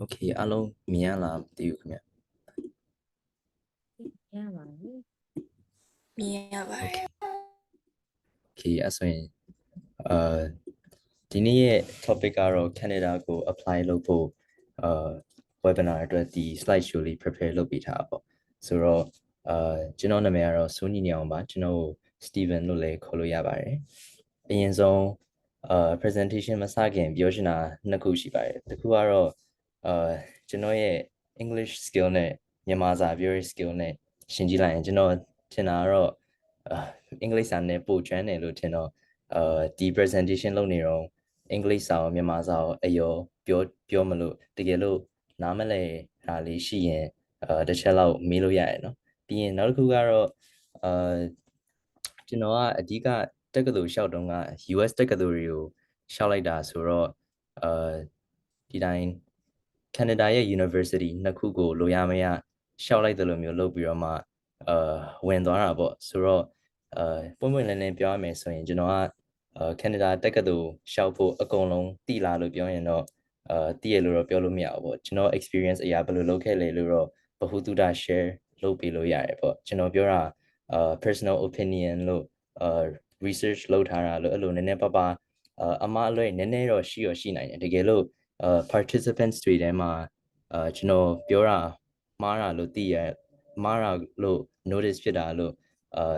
Okay အားလုံးမြင်ရလားမသိဘူးခင်ဗျ ရပါပြီ မြင်ရပါတယ် Okay အဲ့ဆိုရင်ဒီနေ့ရဲ့ topic ကတော့ Canada ကို apply လုပ်ဖို့webinar အတွက်ဒီ slide show လေး prepare လုပ်ပေးထားတာပေါ့ဆိုတော့ကျွန်တော်နာမည်ကတော့ Soe Nyi Nyi Aung ပါကျွန်တော် Steven လို့လည်းခေါ်လို့ရပါတယ်အရင်ဆုံးpresentation မစခင်ပြောချင်တာနှစ်ခုရှိပါတယ်တစ်ခုကတော့ကျွန်တော်ရဲ့ English skill နဲ့မြန်မာစာပြောရေး skill နဲ့ရှင်းကြည့်လိုက်ရင်ကျွန်တော်ထင်တာကတော့အင်္ဂလိပ်စာနဲ့ပိုကျွမ်းတယ်လို့ထင်တော့ဒီ presentation လုပ်နေတော့အင်္ဂလိပ်စာရောမြန်မာစာရောအယောပြောမလို့တကယ်လို့နားမလည်တာလေးရှိရင်တစ်ချက်လောက်မေးလို့ရတယ်နော်ပြီးရင်နောက်တစ်ခုကတော့ကျွန်တော်ကအဓိကတက္ကသိုလ်လျှောက်တုန်းက US တက္ကသိုလ်တွေကိုလျှောက်လိုက်တာဆိုတော့ဒီတိုင်း Canada ရဲ့ University နှစ်ခုကိုလိုရမရလျှောက်လိုက်တယ်လို့မျိုးလုပ်ပြီးတော့မှဝင်သွားတာပေါ့ဆိုတော့ပွင့်ပွင့်လင်းလင်းပြောရမယ်ဆိုရင်ကျွန်တော်ကCanada တက္ကသိုလ်လျှောက်ဖို့အကုန်လုံးတည်လာလို့ပြောရင်တော့တည်ရလို့တော့ပြောလို့မရဘူးပေါ့ကျွန်တော် experience အရာဘယ်လိုလုပ်ခဲ့လဲလို့တော့ဗဟုသုတ share လုပ်ပေးလို့ရတယ်ပေါ့ကျွန်တော်ပြောတာpersonal opinion လို့ research လုပ်ထားတာလို့အဲ့လိုနည်းနည်းပါးပါးအမှားအလွဲနည်းနည်းတော့ရှိနိုင်တယ်တကယ်လို့participants တွေထဲမှာကျွန်တော်ပြောတာမှားတာလို့သိရမှားတာလို့ notice ဖြစ်တာလို့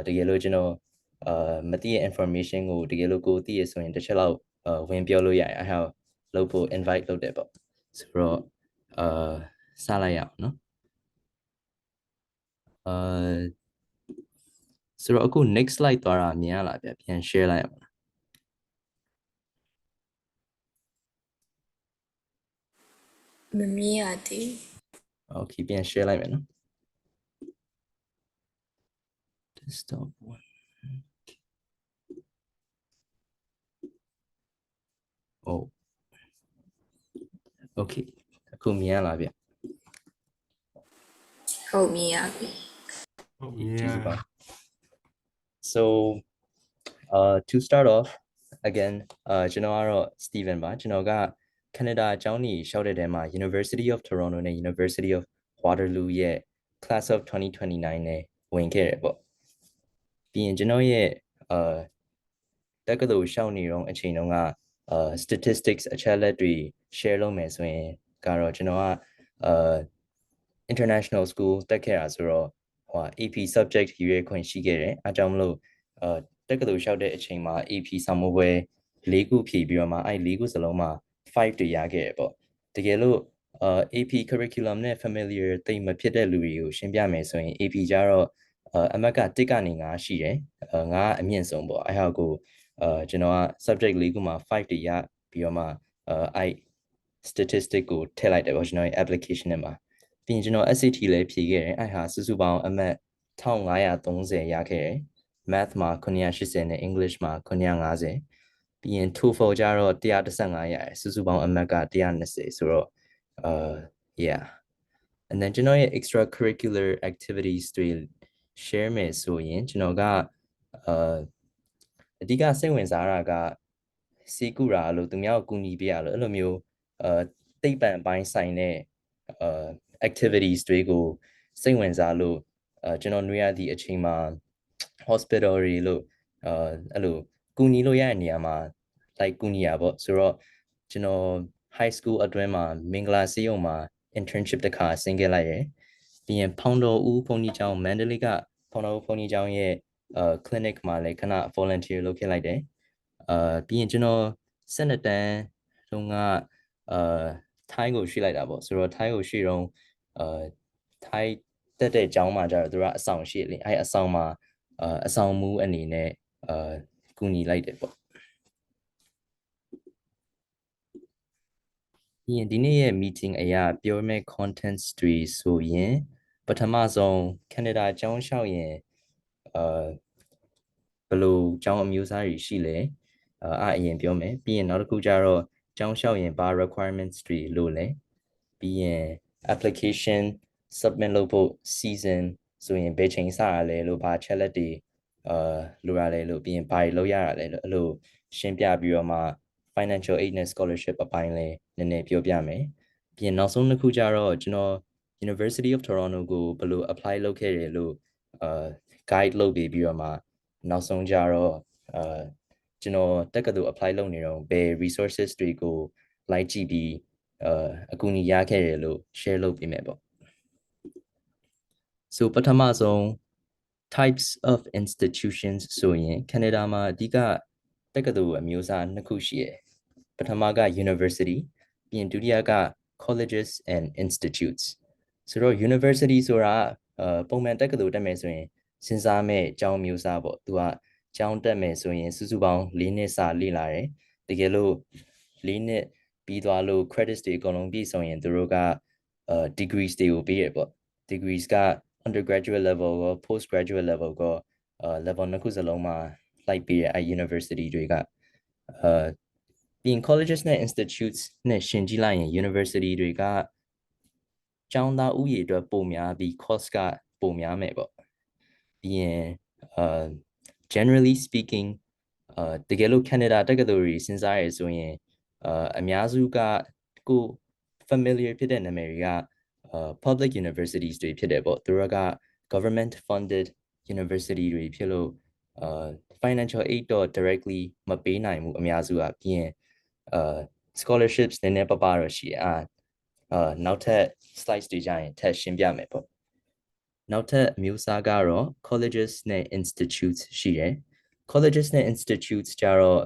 တကယ်လို့ကျွန်တော်မသိရ information ကိုတကယ်လို့ကိုသိရဆိုရင်တစ်ချက်လောက်ဝင်ပြောလို့ရတယ်အဲ့ဒါလုပ်ဖို့ invite လုပ်တယ်ပေါ့ဆိုတော့စလိုက်ရအောင်နော်ဆိုတော့အခု next slide သွားတာမြင်ရလားဗျပြန် share လိုက်ရအောင် မမြင်ရသေး Okay ပြန် share လိုက်မယ်နော် desktop one oh okay အခုမြင်ရလားဗျ ဟုတ်မြင်ရပြီ yeah. So to start off again ကျွန်တော်ကတော့ Steven ပါကျွန်တော်က Canada အကြောင်းကြီးရှောက်တဲ့တဲမှာ University of Toronto နဲ့ University of Waterloo ရဲ့ class of 2029နဲ့ဝင်ခဲ့တယ်ပေါ့ပြီးရင်ကျွန်တော်ရဲ့တက္ကသိုလ်ရှောက်နေတော့အချိန်တုန်းကstatistics အချက်လက်တွေ share လုပ်မယ်ဆိုရင်ကတော့ကျွန်တော်ကinternational school တက်ခဲ့တာဆိုတော့AP subject ရွေးခွင့်ရှိခဲ့တယ်အားကြောင့်မလို့တက္ကသိုလ်လျှောက်တဲ့အချိန်မှာ AP စာမေးပွဲ၄ခုဖြည့်ပြီးတော့မှအဲ့၄ခုစလုံးမှာ5တွေရခဲ့တယ်ပေါ့တကယ်လို့AP curriculum နဲ့ familiar တိတ်မဖြစ်တဲ့လူတွေကိုရှင်းပြမယ်ဆိုရင် AP ကြတော့အမတ်က1ကနေ9ရှိတယ်9ကအမြင့်ဆုံးပေါ့အဲ့ဟာကိုကျွန်တော်က subject ၄ခုမှာ5တွေရပြီးတော့မှအဲ့ statistic ကိုထည့်လိုက်တယ်ပေါ့ကျွန်တော်ရဲ့ application နဲ့မှာပြီးရင်ကျွန်တော် SAT လည်းဖြေခဲ့တယ်အဲ့ဟာစုစုပေါင်းအမတ်1530ရခဲ့တယ် math မှာ980နဲ့ English မှာ950ပြီးရင် TOEFL ကြတော့115ရတယ်စုစုပေါင်းအမတ်က120ဆိုတော့yeah and then ကျွန်တော်ရဲ့ extracurricular activities တွေ share မယ်ဆိုရင်ကျွန်တော်ကအဓိကစိတ်ဝင်စားတာကစီကူရာလို့သူများကိုကူညီပေးရလို့အဲ့လိုမျိုးသိပ္ပံပိုင်းဆိုင်တဲ့ activities တွေကိုစိတ်ဝင်စားလို့ကျွန်တော်နှွေးရသည့်အချိန်မှာ hospital တွေလို့အဲ့လိုကူညီလို့ရတဲ့နေရာမှာ like ကူညီရပေါ့ဆိုတော့ကျွန်တော် high school အတွင်းမှာမင်္ဂလာဆေးရုံမှာ internship တစ်ခါဆင်းခဲ့လိုက်ရယ်ပြီးရင်ဖောင်တော်ဦးဘုန်းကြီးကျောင်းမန္တလေးကဖောင်တော်ဦးဘုန်းကြီးကျောင်းရဲ့clinic မှာလည်းခဏ volunteer လုပ်ခဲ့လိုက်တယ်ပြီးရင်ကျွန်တော်12တန်းတုန်းကထိုင်းကိုရွှေ့လိုက်တာပေါ့ဆိုတော့ထိုင်းကိုရွှေ့တော့ထိုင်းတက်တဲ့ကျောင်းမှာကျတော့သူကအဆောင်ရှိလေအဲ့အဆောင်မှာအဆောင်မူးအနေနဲ့ကူညီလိုက်တယ်ပေါ့ပြီးရင်ဒီနေ့ရဲ့ meeting အရာပြောမယ့် contents တွေဆိုရင်ပထမဆုံး Canada အကြောင်းလျှောက်ရင်ဘယ်လိုအကြောင်းအမျိုးအစားတွေရှိလဲအရင်ပြောမယ်ပြီးရင်နောက်တစ်ခုကျတော့အကြောင်းလျှောက်ရင်ဘာ requirements တွေလို့လဲပြီးရင် application submit လုပ်ဖို့ season ဆိုရင်ဘယ်ချိန်စရလဲလို့ဘာချက်လက်တွေလိုရလဲလို့ပြီးရင်ဘာတွေလုပ်ရရလဲလို့အဲ့လိုရှင်းပြပြီးတော့မှ financial aid နဲ့ scholarship အပိုင်းလဲနည်းနည်းပြောပြမယ် ပြီးရင်နောက်ဆုံးတစ်ခုကြတော့ကျွန်တော် University of Toronto ကိုဘယ်လို apply လုပ်ခဲ့တယ်လို့guide လုပ်ပေးပြီးတော့မှနောက်ဆုံးကြတော့ကျွန်တော်တက္ကသိုလ် apply လုပ်နေတော့ဘယ် resources တွေကိုလိုက်ကြည့်ပြီးအကူအညီရခဲ့တယ်လို့ share လုပ်ပေးမယ်ပေါ့ so ပထမဆုံး types of institutions ဆိုရင် Canada မှာအဓိကတက္ကသိုလ်အမျိုးအစားနှစ်ခုရှိတယ်ပထမက university ပြီးရင်ဒုတိယက colleges and institutes ဆိုတော့ university ဆိုတာပုံမှန်တက္ကသိုလ်တက်မယ်ဆိုရင်စဉ်းစားမဲ့အကြောင်းမျိုးစားပေါ့သူကကျောင်းတက်မယ်ဆိုရင်စုစုပေါင်း၄နှစ်စာလေ့လာတယ်တကယ်လို့၄နှစ်ပြီးသွားလို့ credits တွေအကုန်လုံးပြည့်စုံရင်သူတို့ကdegrees တွေကိုပေးရပေါ့ degrees က undergraduate level ကို postgraduate level ကိုlevel နှစ်ခုစလုံးမှာလိုက်ပေးရuniversity တွေကပြီးရင် colleges နဲ့ institutes နဲ့ရှင်းကြည့်လိုက်ရင် university တွေကကျောင်းသားဥယျာဉ်အတွက်ပိုများပြီး cost ကပိုများမယ်ပေါ့ပြီးရင်generally speaking တကယ်လို့ Canada တက္ကသိုလ်တွေစဉ်းစားရဆိုရင်အများစုကကို familiar ဖြစ်တဲ့နာမည်တွေကpublic universities တွေဖြစ်တယ်ပေါ့သူတို့က government funded university တွေဖြစ်လို့financial aid တော့ directly မပေးနိုင်ဘူးအများစုကပြီးရင်scholarships နည်းနည်းပါးပါးတော့ရှိနောက်ထပ် slides တွေကြရင်ထပ်ရှင်းပြမယ်ပေါ့နောက်ထပ်အမျိုးအစားကတော့ colleges နဲ့ institutes ရှိတယ် colleges နဲ့ institutes ကြတော့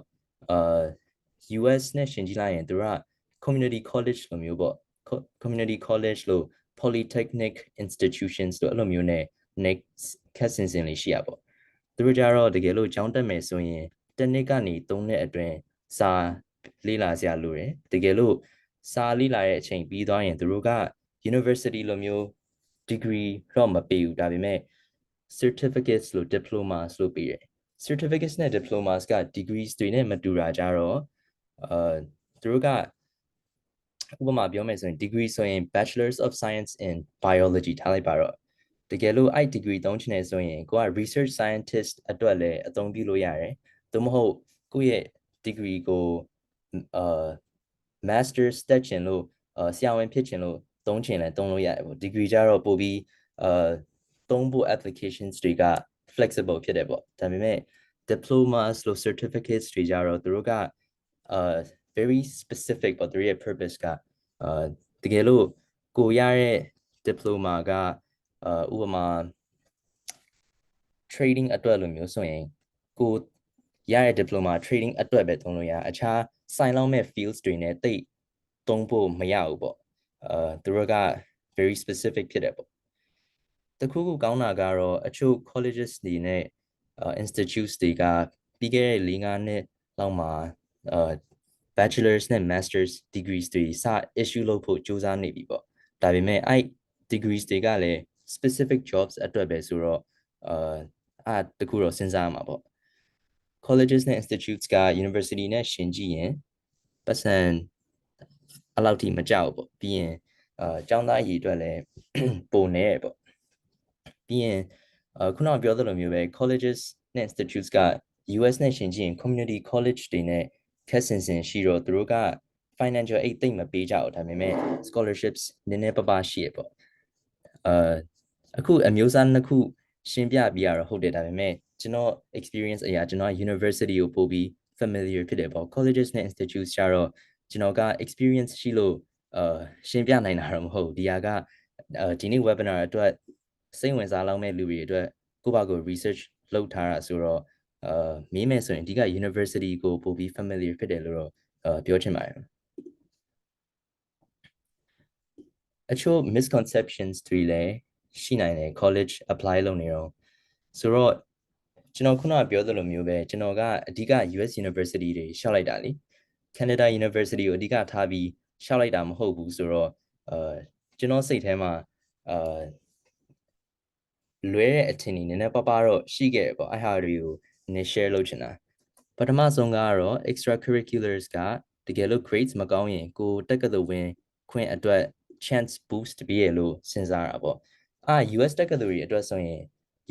US နဲ့ရှင်းကြည့်လိုက်ရင်သူက community college လိုမျိုးပေါ့ community college လို့ polytechnic institutions လို့အဲ့လိုမျိုးနဲ့ next ခက်စင်စင်လေးရှိရပေါ့သူတို့ကြတော့တကယ်လို့ကျောင်းတက်မယ်ဆိုရင်တစ်နှစ်ကနေ3နှစ်အတွင်းစာလေ့လာစရာလိုတယ်တကယ်လို့စာလေ့လာတဲ့အချိန်ပြီးသွားရင်သူတို့က university လိုမျိုး degree တော့မပေးဘူးဒါပေမဲ့ certificates လို့ diplomas လို့ပေးတယ် certificates နဲ့ diplomas က degrees တွေနဲ့မတူတာကြတော့သူတို့ကဥပမာပြောမယ်ဆိုရင် degree ဆိုရင် bachelors of science in biology ထားလိုက်ပါတော့တကယ်လို့အဲ့ degree သုံးချင်နေဆိုရင်ကိုက research scientist အတွက်လည်းအသုံးပြုလို့ရတယ်သို့မဟုတ်ကိုယ့်ရဲ့ degree ကိုmasters တက်ချင်လို့ဆရာဝန်ဖြစ်ချင်လို့သုံးချင်လည်းသုံးလို့ရတယ်ပေါ့ degree ကြတော့ပို့ပြီးသုံးဖို့ applications တွေက flexible ဖြစ်တယ်ပေါ့ဒါပေမဲ့ diplomas လို့ certificates တွေကြတော့သူတို့ကvery specific ပေါ့သူတို့ရဲ့ purpose ကတကယ်လို့ကိုရတဲ့ diploma ကဥပမာ trading အတွက်လိုမျိုးဆိုရင်ကိုရတဲ့ diploma trading အတွက်ပဲသုံးလို့ရအခြားဆိုင်လောက်မဲ့ fields တွေနဲ့တိတ်သုံးဖို့မရဘူးပေါ့သူတို့က very specific ဖြစ်တယ်ပေါ့တခုခုကောင်းတာကတော့အချို့ colleges တွေနဲ့ institutes တွေကပြီးခဲ့တဲ့4-5နှစ်လောက်မှာbachelors နဲ့ masters degrees တွေစ issue လုပ်ဖို့ကြိုးစားနေပြီပေါ့ဒါပေမဲ့အဲ့ degrees တွေကလည်း specific jobs အတွက်ပဲဆိုတော့တခုတော့စဉ်းစားရမှာပေါ့ colleges နဲ့ institutes က university နဲ့ရှင်းကြည့်ရင်ပတ်စံအဲ့လောက်ထိမကြောက်ပေါ့ပြီးရင်ကျောင်းသားအရေးအတွက်လည်းပိုနေရပေါ့ပြီးရင်ခုနကပြောသလိုမျိုးပဲ colleges နဲ့ institutes က US နဲ့ရှင်းကြည့်ရင် community college တွေနဲ့ခက်ဆင်ဆင်ရှိတော့သူတို့က financial aid သိမ့်မပေးကြဘူးဒါပေမဲ့ scholarships နည်းနည်းပါးပါးရှိရပေါ့အခုအမျိုးအစားနှစ်ခုရှင်းပြပြီးရတော့ဟုတ်တယ်ဒါပေမဲ့ကျွန်တော် experience အရာကျွန်တော် university ကိုပို့ပြီး familiar ဖြစ်တယ်ပေါ့ colleges နဲ့ institutes ကျတော့ကျွန်တော်က experience ရှိလို့ရှင်းပြနိုင်တာတော့မဟုတ်ဘူးဒီဟာကဒီနေ့ webinar အတွက်စိတ်ဝင်စားလောက်မဲ့လူတွေအတွက်ကိုယ့်ဘာကို research လုပ်ထားတာဆိုတော့မေးမယ်ဆိုရင်အဓိက university ကိုပို့ပြီး familiar ဖြစ်တယ်လို့တော့ပြောချင်ပါတယ်အချို့ misconceptions တွေလည်းရှိနိုင်တယ် college apply လုပ်နေတော့ဆိုတော့ကျွန်တော်ခုနကပြောသလိုမျိုးပဲကျွန်တော်ကအဓိက US University တွေရှောက်လိုက်တာလी Canada University ကိုအဓိကထားပြီးရှောက်လိုက်တာမဟုတ်ဘူးဆိုတော့ကျွန်တော်စိတ်ထဲမှာလွဲတဲ့အထင်ကြီးနည်းနည်းပါးပါးတော့ရှိခဲ့ပေါ့အဲ့ဟာတွေကိုနည်း share လုပ်ချင်တာပထမဆုံးကတော့ extracurriculars ကတကယ်လို့ grades မကောင်းရင်ကိုတက္ကသိုလ်ဝင်ခွင့်အတွက် chance boost ပေးရလို့စဉ်းစားတာပေါ့US တက္ကသိုလ်တွေအတွက်ဆိုရင်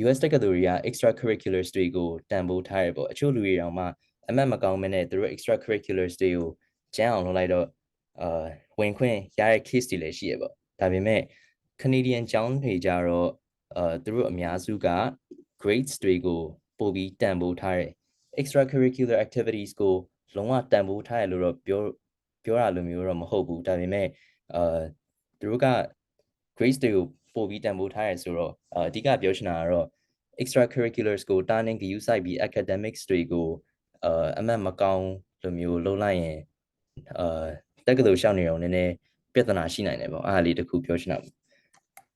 US တက္ကသိုလ်တွေက extracurriculars တွေကိုတန်ဖိုးထားရပေါ့အချို့လူတွေတောင်မှအမှတ်မကောင်းမနဲ့သူတို့ extracurriculars တွေကိုကျန်းအောင်လုပ်လိုက်တော့ ဝင်ခွင့်ရတဲ့ case တွေလည်းရှိရပေါ့ဒါပေမဲ့ Canadian ကျောင်းတွေကြတော့သူတို့အများစုက grades တွေကိုပို့ပြီးတန်ဖိုးထားတယ် extracurricular activities ကိုလုံးဝတန်ဖိုးထားရလို့တော့ပြောရလိုမျိုးတော့မဟုတ်ဘူးဒါပေမဲ့သူတို့က grades တွေကိုပို့ပြီးတန်ဖိုးထားရဆိုတော့အဓိကပြောချင်တာကတော့ extracurriculars ကိုတားနှင်းဂရုစိုက်ပြီး academics တွေကိုအမှတ်မကောင်းလိုမျိုးလုပ်လိုက်ရင်တက္ကသိုလ်ရှောက်နေတော့နည်းနည်းပြဿနာရှိနိုင်တယ်ပေါ့အားလေးတစ်ခုပြောချင်တာပေါ့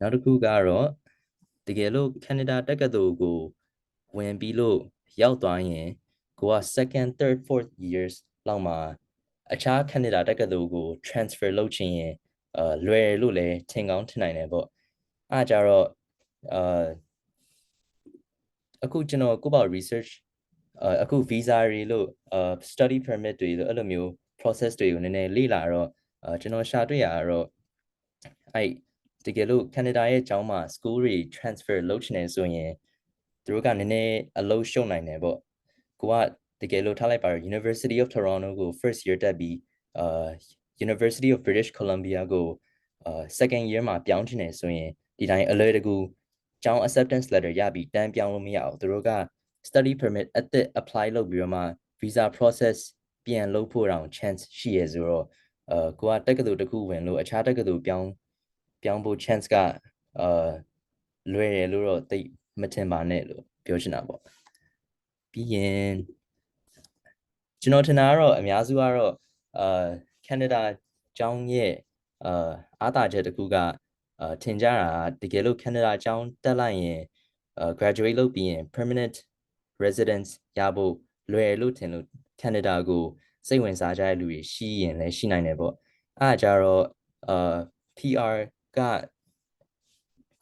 နောက်တစ်ခုကတော့တကယ်လို့ Canada တက္ကသိုလ်ကိုဝင်ပြီးလို့ရောက်သွားရင်ကိုက second third fourth years လောက်မှာအခြား Canada တက္ကသိုလ်ကို transfer လုပ်ချင်ရင်လွယ်လို့လည်းထင်ကောင်းထင်နိုင်တယ်ပေါ့အားကြတော့အခုကျွန်တော်ကိုပေါ့ research အခု visa တွေလို့study permit တွေလို့အဲ့လိုမျိုး process တွေကိုနည်းနည်းလေ့လာတော့ကျွန်တော်ရှာတွေ့ရတော့အဲ့တကယ်လို့ Canada ရဲ့ကျောင်းမှာ school တွေ transfer လုပ်ချင်နေဆိုရင်သူတို့ကနည်းနည်းအလုပ်ရှုံနိုင်တယ်ပေါ့ကိုကတကယ်လို့ထားလိုက်ပါတော့ University of Toronto ကို first year တက်ပြီးUniversity of British Columbia ကိုsecond year မှာပြောင်းချင်နေဆိုရင်ဒီတိုင်းအလွယ်တကူကျောင်း acceptance letter ရပြီးတန်းပြောင်းလို့မရအောင်သူတို့က study permit အသစ် apply လုပ်ပြီးတော့မှ visa process ပြန်လုပ်ဖို့တောင် chance ရှိရဆိုတော့ကိုကတက္ကသိုလ်တစ်ခုဝင်လို့အခြားတက္ကသိုလ်ပြောင်းဖို့ chance ကလွယ်ရလို့တော့သိမထင်ပါနဲ့လို့ပြောချင်တာပေါ့ပြီးရင်ကျွန်တော်ထင်တာကတော့အများစုကတော့Canada ကျောင်းရဲ့အားသာချက်တစ်ခုကထင်ကြတာတကယ်လို့ Canada ကျောင်းတက်လိုက်ရင်graduate လုပ်ပြီးရင် permanent residence ရဖို့လွယ်လို့ထင်လို့ Canada ကိုစိတ်ဝင်စားကြတဲ့လူတွေရှိရင်လည်းရှိနိုင်တယ်ပေါ့အားကြတော့ PR က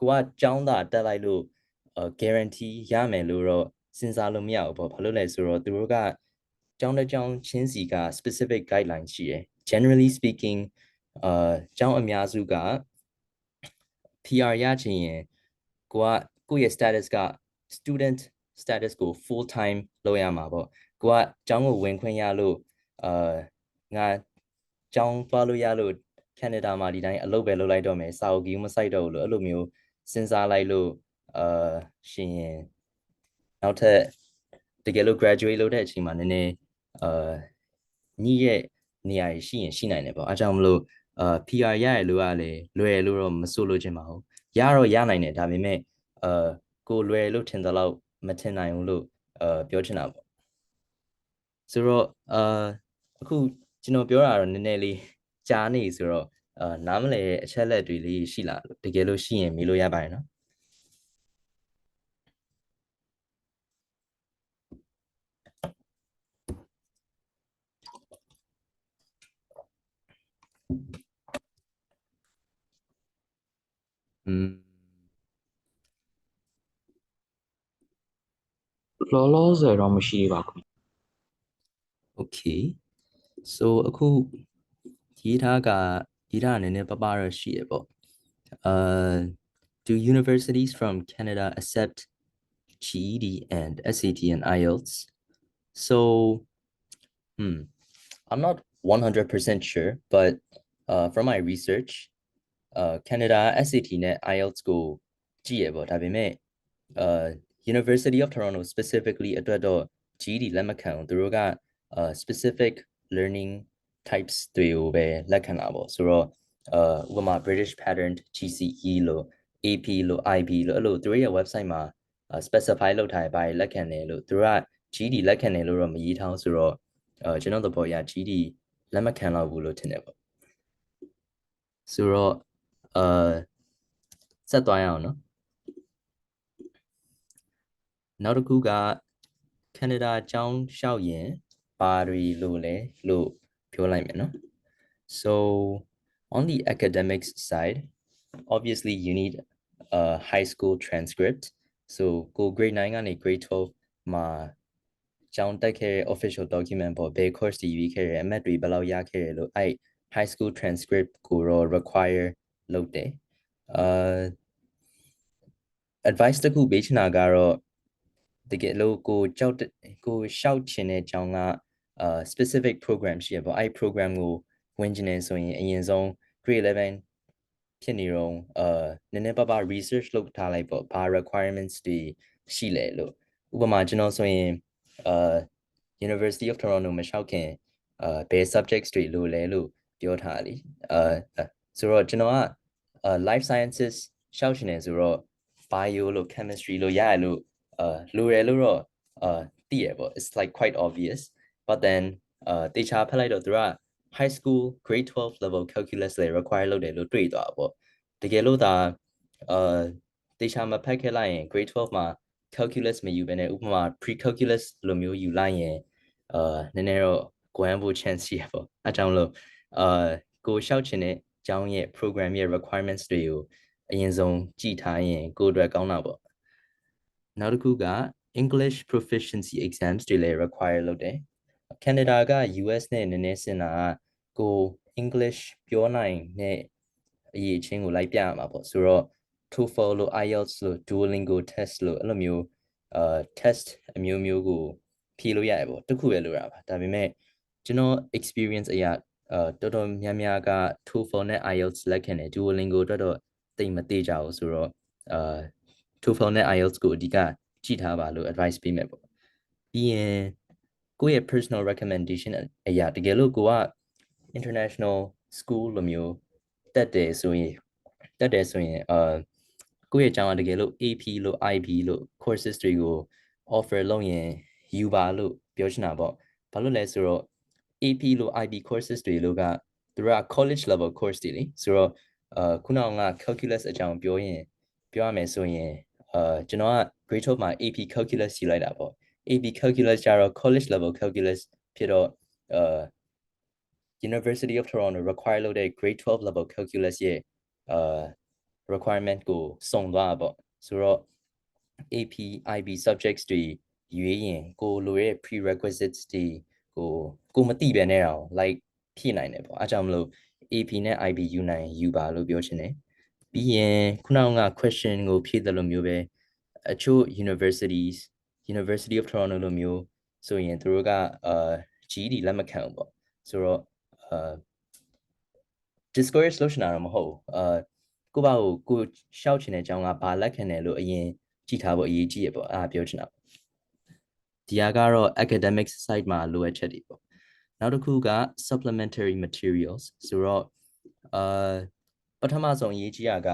ကိုကကျောင်းသာတက်လိုက်လို့guarantee ရမယ်လို့တော့စဉ်းစားလို့မရဘူးပေါ့ဘာလို့လဲဆိုတော့သူတို့ကကျောင်းတစ်ကျောင်းချင်းစီက specific guideline ရှိတယ် generally speaking ကျောင်းအများစုက PR ရချင်ရင်ကိုယ့်ရဲ့ status က student status ကို full time လုပ်ရမှာပေါ့ကိုကကျောင်းကိုဝင်ခွင့်ရလို့ငါကျောင်းသွားလို့ရလို့ Canada မှာဒီတိုင်းအလုပ်ပဲလုပ်လိုက်တော့မယ်စာအုပ်ကြီးမစိုက်တော့ဘူးလို့အဲ့လိုမျိုးစဉ်းစားလိုက်လို့ရှင်ရင်နောက်ထပ်တကယ်လို့ graduate လုပ်တဲ့အချိန်မှာနည်းနည်းညှိရဲ့နေရာရှိရင်ရှိနိုင်တယ်ပေါ့အားကြောင့်မလို့PR ရရလို့ကလည်းလွယ်လို့တော့မဆိုလို့ချင်ပါဘူးရတော့ရနိုင်တယ်ဒါပေမဲ့ကိုလွယ်လို့ထင်သလောက်မထင်နိုင်ဘူးလို့ပြောချင်တာပေါ့ဆိုတော့အခုကျွန်တော်ပြောတာတော့နည်းနည်းလေးကြားနေဆိုတော့နားမလည်တဲ့အချက်လက်တွေလေးရှိလားတကယ်လို့ရှိရင်မေးလို့ရပါတယ်နော်လောလောဆယ်တော့မရှိပါဘူး Okay so အခုရေးထားနည်းနည်းပပတော့ရှိရပေါ့do universities from Canada accept GED and SAT and IELTS so I'm not 100% sure but from my research Canada SAT နဲ့ IELTS ကိုကြည့်ရပေါ့ဒါပေမဲ့University of Toronto specifically အတွက်တော့ GED လက်မခံဘူးသူတို့ကspecific learning types တွေကိုပဲလက်ခံတာပေါ့ဆိုတော့ဥပမာ British pattern GCE လို့ AP လို့ IB လို့အဲ့လိုသူတို့ရဲ့ website မှာspecify လုပ်ထားရပါတယ်လက်ခံတယ်လို့သူတို့က GED လက်ခံတယ်လို့တော့မရေးထားဆိုတော့ကျွန်တော်သဘောအရ GED လက်မခံတော့ဘူးလို့ထင်တယ်ပေါ့ဆိုတော့ဆက်သွားရအောင်နော်နောက်တစ်ခုက Canada ကျောင်းလျှောက်ရင်ဘာတွေလို့လဲလို့ပြောလိုက်မယ်နော် so on the academics side obviously you need a high school transcript so go grade 9ကနေ grade 12မှာကျောင်းတက်ခဲ့တဲ့ official document ပေါ့ဘယ် course တွေရွေးခဲ့တယ်အမှတ်တွေဘယ်လောက်ရခဲ့တယ်လို့အဲ့ high school transcript ကိုတော့ require လုပ်တယ်advice တစ်ခုပေးချင်တာကတော့တကယ်လို့ကိုရှောက်ချင်တဲ့ကျောင်းကspecific program ရှိရပေါ့အဲ့ program ကို ဝင်ကျင်နေဆိုရင်အရင်ဆုံး grade 11ဖြစ်နေတော့နည်းနည်းပါးပါး research လုပ်ထားလိုက်ပေါ့ဘာ requirements တွေရှိလဲလို့ဥပမာကျွန်တော်ဆိုရင်University of Toronto မလျှောက်ခင်ဘယ် subjects တွေလိုလဲလို့ပြောထားလीဆိုတော့ကျွန်တော်ကlife sciences ရှောက်ရှင်နေဆိုတော့ bio လို့ chemistry လို့ရရလို့လိုရလို့တော့သိရပေါ့ it's like quite obvious but then တေချာဖတ်လိုက်တော့သူက high school grade 12 level calculus လေ require လုပ်တယ်လို့တွေ့သွားပေါ့တကယ်လို့ဒါတေချာမဖတ်ခဲ့လိုက်ရင် grade 12မှာ calculus မယူဘဲနဲ့ဥပမာ pre-calculus လိုမျိုးယူလိုက်ရင်နည်းနည်းတော့ကွမ်းဖို့ chance ရှိရပေါ့အဲကြောင့်လို့ကိုရှောက်ချင်တဲ့အကြောင်းရဲ့ program ရဲ့ requirements တွေကိုအရင်ဆုံးကြည့်ထားရင်ကိုအတွက်ကောင်းတာပေါ့နောက်တစ်ခုက English proficiency exams တွေလည်း require လုပ်တယ် Canada က US နဲ့နည်းနည်းဆင်တာကကို English ပြောနိုင်တဲ့အရေးအချင်းကိုလိုက်ပြရမှာပေါ့ဆိုတော့ TOEFL လို့ IELTS လို့ Duolingo test လို့အဲ့လိုမျိုး test အမျိုးမျိုးကိုဖြေလို့ရတယ်ပေါ့တစ်ခုပဲလိုတာပါဒါပေမဲ့ကျွန်တော် experience အရာတော်တော်များများက TOEFL နဲ့ IELTS လက်ခံတယ် Duolingo အတွက်တော့တိတ်မသေးကြဘူးဆိုတော့TOEFL နဲ့ IELTS ကိုအဓိကကြည့်ထားပါလို့ advice ပေးမယ်ပေါ့ပြီးရင်ကိုယ့်ရဲ့ personal recommendation အရာတကယ်လို့ကိုက international school လိုမျိုးတက်တယ်ဆိုရင်ကိုယ့်ရဲ့အကြောင်းကတကယ်လို့ AP လို့ IB လို့ courses တွေကို offer လုပ်ရင်ယူပါလို့ပြောချင်တာပေါ့ဘာလို့လဲဆိုတော့ AP လို့ IB courses တွေလို့ကသူက college level course တွေလေဆိုတော့ခုနက calculus အကြောင်းပြောရမယ်ဆိုရင်ကျွန်တော်က grade 12မှာ AP calculus ရှိလိုက်တာပေါ့ AP calculus ကျတော့ college level calculus ဖြစ်တော့University of Toronto require လုပ်တဲ့ grade 12 level calculus ရဲ့requirement ကိုစုံသွားတာပေါ့ဆိုတော့ AP IB subjects တွေရွေးရင်ကိုလိုရဲ့ prerequisites တွေကိုမသိပဲနဲ့အောင် like ဖြည့်နိုင်တယ်ပေါ့အားကြောင့်မလို့ AP နဲ့ IB ယူပါလို့ပြောချင်တယ်ပြီးရင်ခုနက question ကိုဖြည့်တယ်လို့မျိုးပဲအချို့ University of Toronto လိုမျိုးဆိုရင်သူတို့ကGED လက်မခံဘူးပေါ့ဆိုတော့discourage လုပ်ချင်တာတော့မဟုတ်ကိုပါကိုရှောက်ချင်တဲ့အကြောင်းကဘာလက်ခံတယ်လို့အရင်ကြည့်ထားဖို့အရေးကြီးရပေါ့အားပြောချင်တာဒီဟာကတော့ academic side မှာလိုအပ်ချက်တွေပေါ့နောက်တစ်ခုက supplementary materials ဆိုတော့ပထမဆုံးအရေးကြီးတာက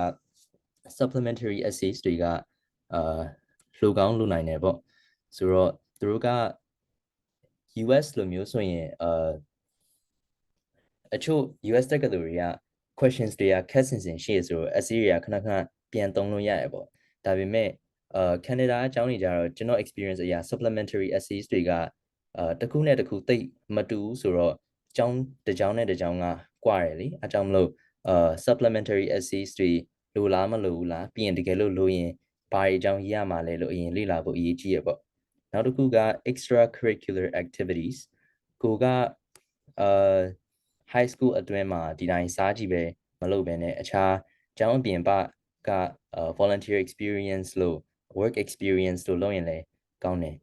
supplementary essays တွေကလိုကောင်းလိုနိုင်တယ်ပေါ့ဆိုတော့သူတို့က US လိုမျိုးဆိုရင်အချို့ US တက္ကသိုလ်တွေက questions တွေကခက်ဆင်ဆင်ရှိရဆိုတော့ essay တွေကခဏခဏပြန်သုံးလို့ရတယ်ပေါ့ဒါပေမဲ့Canada အကြောင်းတွေကြတော့ကျွန်တော် experience အရာ supplementary essays တွေကတစ်ခုနဲ့တစ်ခုသိမတူဆိုတော့တစ်ကြောင်းနဲ့တစ်ကြောင်းကကွာတယ်လေအကြောင်းမလို့supplementary essays တွေလိုလားမလိုဘူးလားပြီးရင်တကယ်လို့လိုရင်ဘာအကြောင်းရမှာလဲလို့အရင်လေ့လာဖို့အရေးကြီးရပေါ့နောက်တစ်ခုက extracurricular activities ကိုကhigh school အတွင်းမှာဒီတိုင်းစားကြည့်ပဲမလုပ်ဘဲနဲ့အခြားကျောင်းအပြင်ပကvolunteer experience လို့ work experience လို့လုပ်ရင်လည်းကောင်းတယ်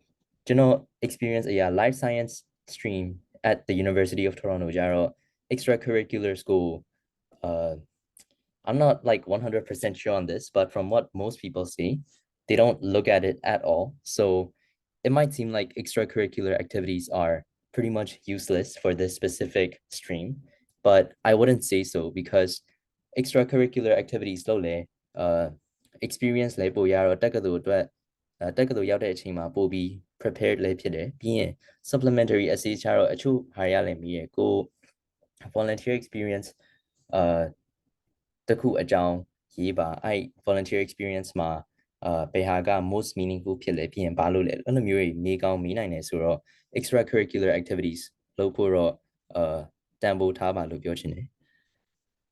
ကျွန်တော် experience အရာ life science stream at the University of Toronto ကြတော့ extracurriculars ကို I'm not like 100% sure on this but from what most people say they don't look at it at all so it might seem like extracurricular activities are pretty much useless for this specific stream but I wouldn't say so because extracurricular activities လို့လေexperience လေးပို့ရတော့တက္ကသိုလ်ရောက်တဲ့အချိန်မှာပို့ပြီး prepared လေးဖြစ်တယ်ပြီးရင် supplementary essay ချတော့အချို့ဟာရလည်းမီးရကို volunteer experience တခုအကြောင်းရေးပါအဲ့ volunteer experience မှာဘယ်ဟာက most meaningful ဖြစ်လဲပြီးရင်ဘာလို့လဲအဲ့လိုမျိုးတွေမေးကောင်းမေးနိုင်တယ်ဆိုတော့ extracurricular activities လုပ်ဖို့တော့တန်ဖိုးထားပါလို့ပြောချင်တယ်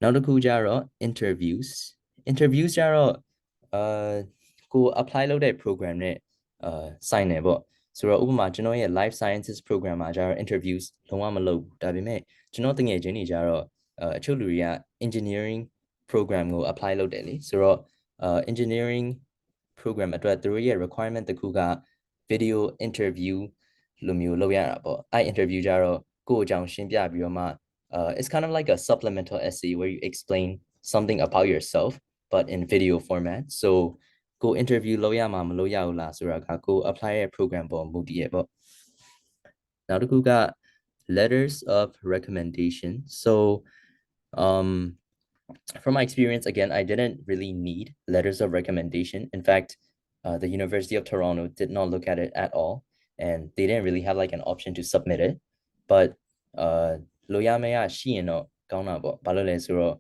နောက်တစ်ခုကျတော့ interviews ကျတော့ကို apply လုပ်တဲ့ program နဲ့ဆိုင်တယ်ပေါ့ဆိုတော့ဥပမာကျွန်တော်ရဲ့ life sciences program မှာကျတော့ interviews လုံးဝမလုပ်ဘူးဒါပေမဲ့ကျွန်တော်တငယ်ချင်းတွေကျတော့အချို့လူတွေက engineering program ကို apply လုပ်တယ်လေဆိုတော့engineering program အတွက်သူတို့ရဲ့ requirement တစ်ခုက video interview လိုမျိုးလုပ်ရတာပေါ့အဲ့ interview ကြတော့ကိုယ့်အကြောင်းရှင်းပြပြီးတော့မှ it's kind of like a supplemental essay where you explain something about yourself, but in video format. So go interview လုပ်ရမှာမလုပ်ရဘူးလားဆိုတာကကို apply ရဲ့ program ပေါ်မူတည်ရပေါ့နောက်တစ်ခုက letters of recommendation. So from my experience, again, I didn't really need letters of recommendation. In fact, the University of Toronto did not look at it at all, and they didn't really have like an option to submit it. But လိုရမယ့်ရှိရင်တော့ကောင်းတာပေါ့ဘာလို့လဲဆိုတော့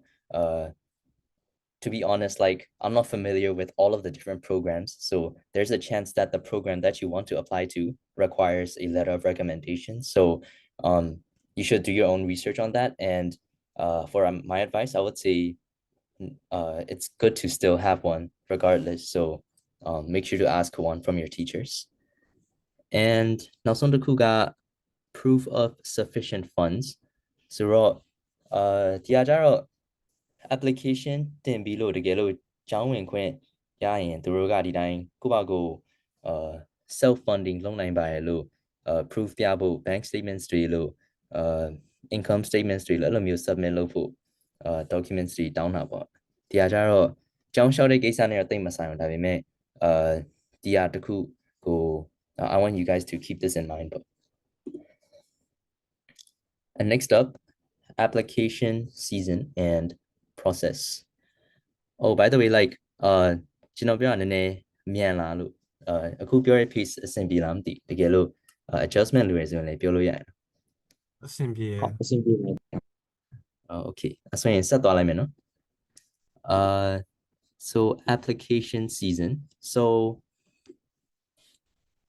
to be honest, like I'm not familiar with all of the different programs, so there's a chance that the program that you want to apply to requires a letter of recommendation. So you should do your own research on that. And for my advice, I would say it's good to still have one regardless. So make sure to ask one from your teachers. And now some got proof of sufficient funds. So application တင်ပြီးလို့တကယ်လို့ကျောင်းဝင်ခွင့်ရရင်သူတို့ကဒီတိုင်းကိုယ့်ဘာကိုself funding လုပ်နိုင်ပါတယ်လို့proof ပြဖို့ bank statements တွေလို့income statements တွေလို့အဲ့လိုမျိုး submit လုပ်ဖို့documents တွေတောင်းတာပေါ့ဒီဟာကြတော့ကျောင်းလျှောက်တဲ့ကိစ္စနဲ့တော့တိတ်မဆိုင်ဘူးဒါပေမဲ့ဒီဟာတစ်ခုကို I want you guys to keep this in mind. And next up, application season and process. Oh, by the way, like ကျွန်တော်ပြောရနည်းနည်းမြန်လာလို့အခုပြောတဲ့ piece အဆင်ပြေလားမသိတကယ်လို့ adjustment လိုရဆိုရင်လည်းပြောလို့ရရင်အဆင်ပြေ အဆင်ပြေမယ် okay အဲ့ဆိုရင်ဆက်သွားလိုက်မယ်နော် so application season. So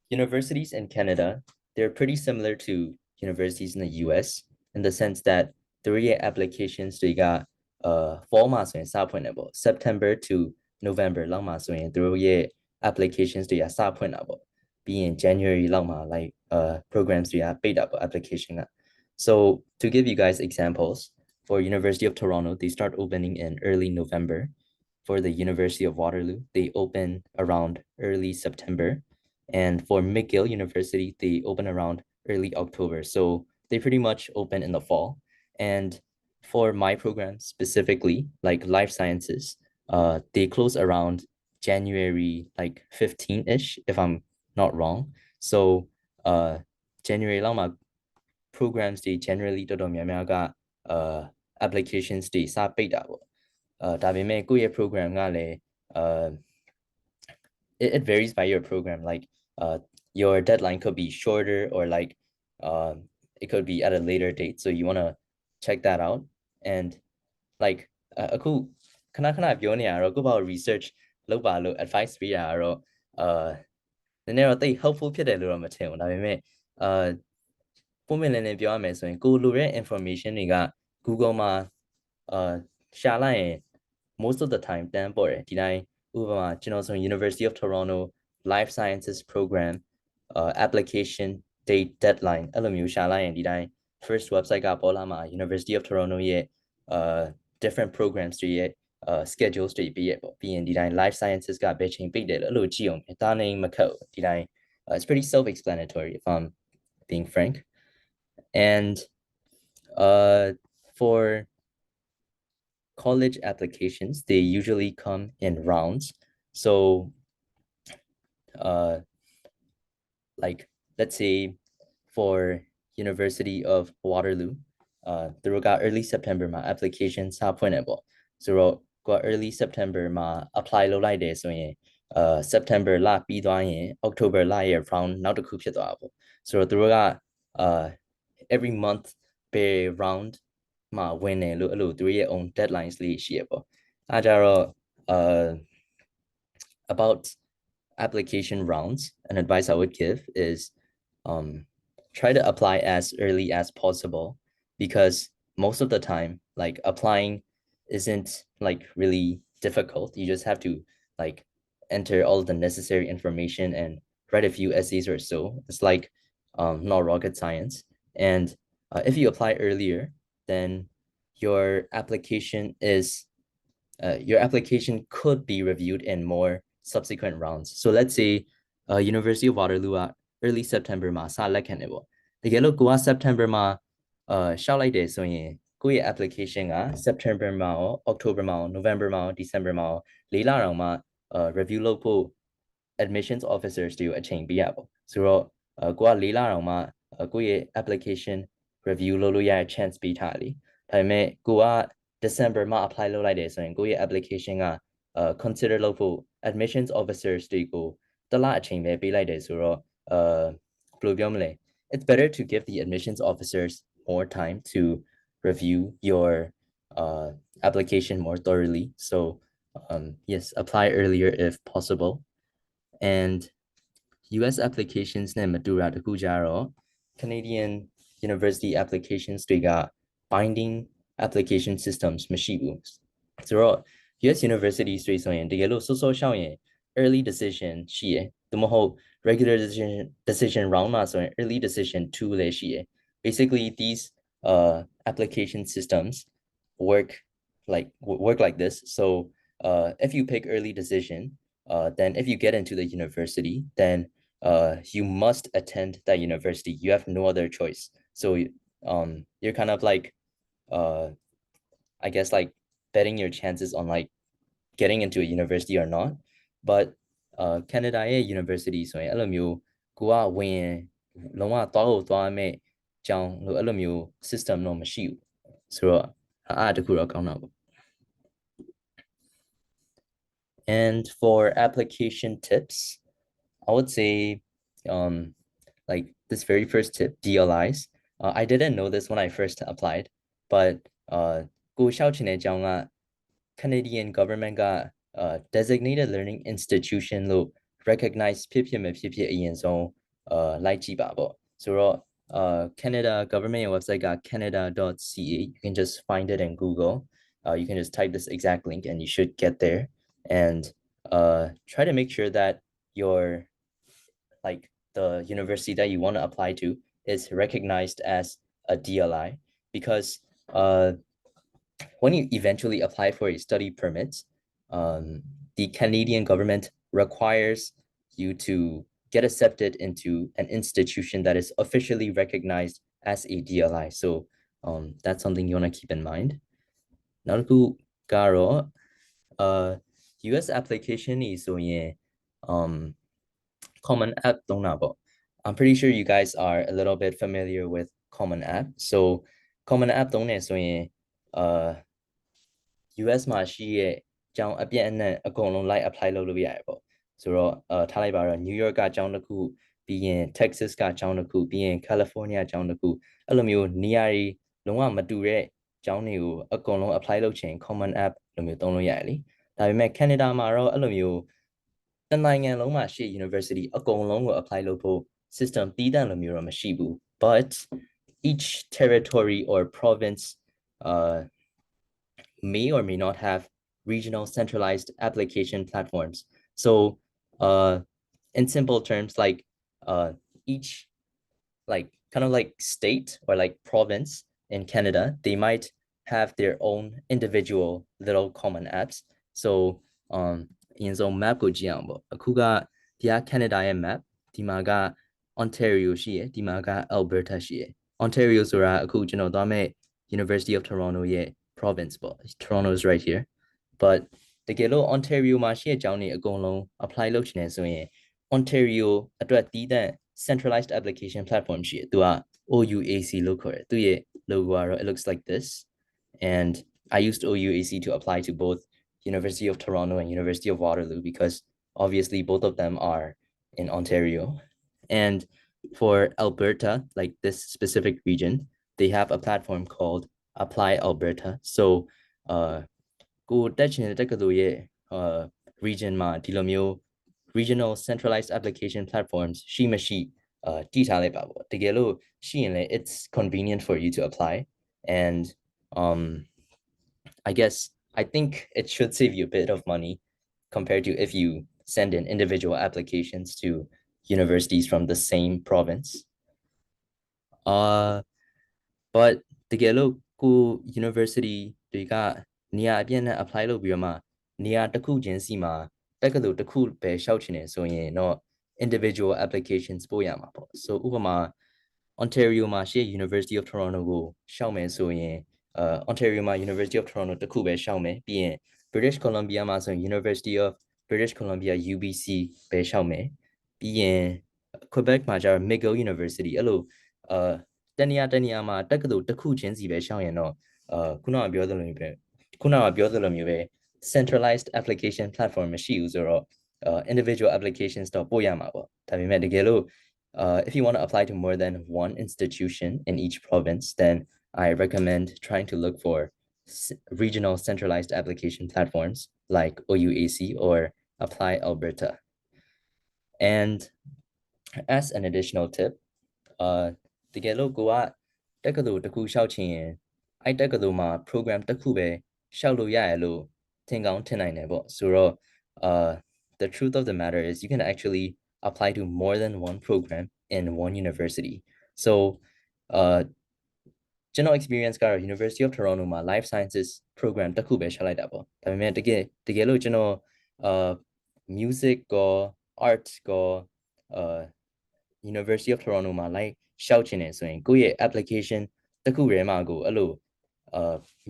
universities in Canada, they're pretty similar to universities in the US in the sense that their applications they got fall မှာဆိုရင်စဖွင့်တယ်ပေါ့ September to November လောက်မှာဆိုရင်သူတို့ရဲ့ applications တွေကစဖွင့်တာပေါ့ပြီးရင် January လောက်မှာ like programs တွေကပိတ်တာပေါ့ application က so to give you guys examples for University of Toronto they start opening in early November. For the University of Waterloo they open around early September, and for McGill University they open around early October, so they pretty much open in the fall. And for my program specifically, like life sciences, they close around January like 15-ish if I'm not wrong. So January လောက်မှာ programs they generally တော်တော်များများကapplications they စပိတ်တာပေါ့ဒါပေမဲ့ကိုယ့်ရဲ့ program ကလည်း it varies by your program, like your deadline could be shorter or like it could be at a later date, so you want to check that out. And likeအခုခဏပြောနေရတော့ကိုယ့်ဘာ research လုပ်ပါလို့ advice ပေးရတော့နည်းနည်းတော့တိတ် helpful ဖြစ်တယ်လို့တော့မထင်ဘူးဒါပေမဲ့ပုံမှန်လည်းပြောရမယ်ဆိုရင်ကိုလိုတဲ့ information တွေက Google မှာရှာလိုက်ရင် most of the time တန်းပေါ်တယ်ဒီတိုင်းဥပမာကျွန်တော်ဆို University of Toronto Life Sciences Program application date deadline အဲ့လိုမျိုးရှာလိုက်ရင်ဒီတိုင်း first website ကပေါ်လာမှာ University of Toronto ရဲ့ different programs တွေရဲ့ schedules တွေပြီးရပေါ့ပြီးရင်ဒီတိုင်း life sciences ကဘယ်ချိန်ပိတ်တယ်လို့အဲ့လိုကြည့်အောင်ဒါနဲ့မခက်ဘူးဒီတိုင်း it's pretty self-explanatory if I'm being frank. And for college applications they usually come in rounds, so like let's say for University of Waterlooသူတို့က early September မှာ application စဖွင့်တယ်ပေါ့ဆိုတော့ကို early September မှာ apply လုပ်လိုက်တယ်ဆိုရင်September လပြီးသွားရင် October လရဲ့ round နောက်တစ်ခုဖြစ်သွားတာပေါ့ဆိုတော့သူတို့ကevery month per round မှာဝင်တယ်လို့အဲ့လိုသူတို့ရဲ့ own deadlines လေးရှိရပေါ့အားကြတော့ about application rounds, an advice I would give is try to apply as early as possible, because most of the time like applying isn't like really difficult. You just have to like enter all the necessary information and write a few essays or so. It's like not rocket science. And if you apply earlier, then your application could be reviewed in more subsequent rounds. So let's say University of Waterloo early September မှာစလက်ခံတယ်ပေါ့တကယ်လို့ကိုက September မှာရှောက်လိုက်တယ်ဆိုရင် ကိုယ့်ရဲ့ application က September မှာရော October မှာရော November မှာရော December မှာရော4လတောင်မှreview လုပ်ဖို့ admissions officers တွေကိုအချိန်ပေးရပေါ့ဆိုတော့ကိုက4လတောင်မှကိုယ့်ရဲ့ application review လုပ်လို့ရတဲ့ chance ပေးထားလေဒါပေမဲ့ကိုက December မှာ apply လုပ်လိုက်တယ်ဆိုရင်ကိုယ့်ရဲ့ application ကconsider လုပ်ဖို့ admissions officers တွေကိုတစ်လအချိန်ပဲပေးလိုက်တယ်ဆိုတော့ဘယ်လိုပြောမလဲ it's better to give the admissions officers more time to review your application more thoroughly so yes apply earlier if possible and US applications နဲ့မတူတာတခုကြတော့ Canadian university applications တွေက binding application systems မရှိဘူးဆိုတော့ US university တွေဆိုရင်တကယ်လို့စောစောရှောက်ရင် early decision ရှိရယ်သို့မဟုတ် regular decision round မှာဆိုရင် early decision 2လည်းရှိရယ် basically these application systems work like this so if you pick early decision then if you get into the university then you must attend that university you have no other choice so you're kind of like I guess like betting your chances on like getting into a university or not but Canada ရဲ့ university ဆိုရင်အဲ့လိုမျိုးကိုကဝင်လုံးဝသွားမဲ့ကြောင်းလို့အဲ့လိုမျိုး system တော့မရှိဘူးဆိုတော့အားတခုတော့ကောင်းတာပေါ့ and for application tips I would say like this very first tip DLIs I didn't know this when I first applied but ကိုရှောက်ချင်တဲ့ကြောင်းက Canadian government ကdesignated learning institution လို့ recognize ဖြစ်မဖြစ်အရင်ဆုံးလိုက်ကြည့်ပါပေါ့ဆိုတော့Canada government website က canada.ca you can just find it in Google you can just type this exact link and you should get there and try to make sure that your like the university that you want to apply to is recognized as a DLI because when you eventually apply for a study permit the Canadian government requires you to get accepted into an institution that is officially recognized as a DLI so that's something you want to keep in mindနောက်တစ်ခုကတော့US application ကြီးဆိုရင် common app သုံးတာပေါ့ I'm pretty sure you guys are a little bit familiar with common app so common app သုံးတယ်ဆိုရင်US မှာရှိရဲ့အကြောင်းအပြည့်အနှံ့အကုန်လုံး like apply လုပ်လို့ရတယ်ပေါ့ဆိုတော့ထားလိုက်ပါတော့ New York ကအကြောင်းတစ်ခုပြီးရင် Texas ကအကြောင်းတစ်ခုပြီးရင် California အကြောင်းတစ်ခုအဲ့လိုမျိုးနေရာတွေလုံးဝမတူတဲ့အကြောင်းတွေကိုအကုန်လုံး apply လုပ်ချင် common app လိုမျိုးသုံးလို့ရတယ်လေဒါပေမဲ့ Canada မှာတော့အဲ့လိုမျိုးတနိုင်ငံလုံးမှာရှိ university အကုန်လုံးကို apply လုပ်ဖို့ system တည်တံ့လိုမျိုးတော့မရှိဘူး but each territory or province may or may not have regional centralized application platforms so in simple terms like each like kind of like state or like province in Canada they might have their own individual little common apps so in so map ကိုကြည့်အောင်ပေါ့အခုကဒီက Canada ရဲ့ map ဒီမှာက Ontario ရှိရယ်ဒီမှာက Alberta ရှိရယ် Ontario ဆိုတာအခုကျွန်တော်သွားမဲ့ University of Toronto ရဲ့ province ပေါ့ Toronto is right here but တကယ်လို့ Ontario မှာရှိတဲ့အကြောင်းတွေအကုန်လုံး apply လုပ်ချင်တယ်ဆိုရင် Ontario အတွက်တည်တံ့ centralized application platform ရှိတယ်သူက OUAC လို့ခေါ်တယ်သူရဲ့ logo ကတော့ it looks like this and I used OUAC to apply to both University of Toronto and University of Waterloo because obviously both of them are in Ontario and for Alberta like this specific region they have a platform called Apply Alberta soကိုတက်ချင်တဲ့တက္ကသိုလ်ရဲ့ region မှာဒီလိုမျိုး regional centralized application platforms ရှိမရှိတည်ထားလိုက်ပါပေါ့တကယ်လို့ရှိရင်လည်း it's convenient for you to apply and I guess I think it should save you a bit of money compared to if you send in individual applications to universities from the same province but တကယ်လို့ကို university တွေကနေရာအပြည့်နဲ့ apply လုပ်ပြီးတော့မှနေရာတစ်ခုချင်းစီမှာတက္ကသိုလ်တစ်ခုပဲရှောက်ချင်တယ်ဆိုရင်တော့ individual applications ပို့ရမှာပေါ့ so ဥပမာ Ontario မှာရှိ University of Toronto ကိုရှောက်မယ်ဆိုရင် Ontario မှာ University of Toronto တစ်ခုပဲရှောက်မယ်ပြီးရင် British Columbia မှာဆိုရင် University of British Columbia UBC ပဲရှောက်မယ်ပြီးရင် Quebec မှာကျတော့ McGill University အဲ့လိုတနေရာမှာတက္ကသိုလ်တစ်ခုချင်းစီပဲရှောက်ရင်တော့ခုနကပြောသလိုမျိုးပဲ centralized application platform မရှိဘူးဆိုတော့ individual applications တော့ပို့ရမှာပေါ့ဒါပေမဲ့တကယ်လို့ if you want to apply to more than one institution in each province, then I recommend trying to look for regional centralized application platforms like OUAC or Apply Alberta. And as an additional tip, တကယ်လို့ကိုကတက္ကသိုလ်တစ်ခုရှောက်ချင်ရင်အဲ့တက္ကသိုလ်မှာ program တစ်ခုပဲရှောက်လို့ရရလို့ထင်ကောင်းထင်နိုင်တယ်ပေါ့ဆိုတော့ the truth of the matter is you can actually apply to more than one program in one university. So general experience ကတော့ University of Toronto မှာ Life Sciences program တစ်ခုပဲရှောက်လိုက်တာပေါ့ဒါပေမဲ့တကယ်လို့ကျွန်တော်music ကော art ကော University of Toronto မှာ like ရှောက်ချင်နေဆိုရင်ကိုယ့်ရဲ့ application တစ်ခုထဲမှာကိုအဲ့လို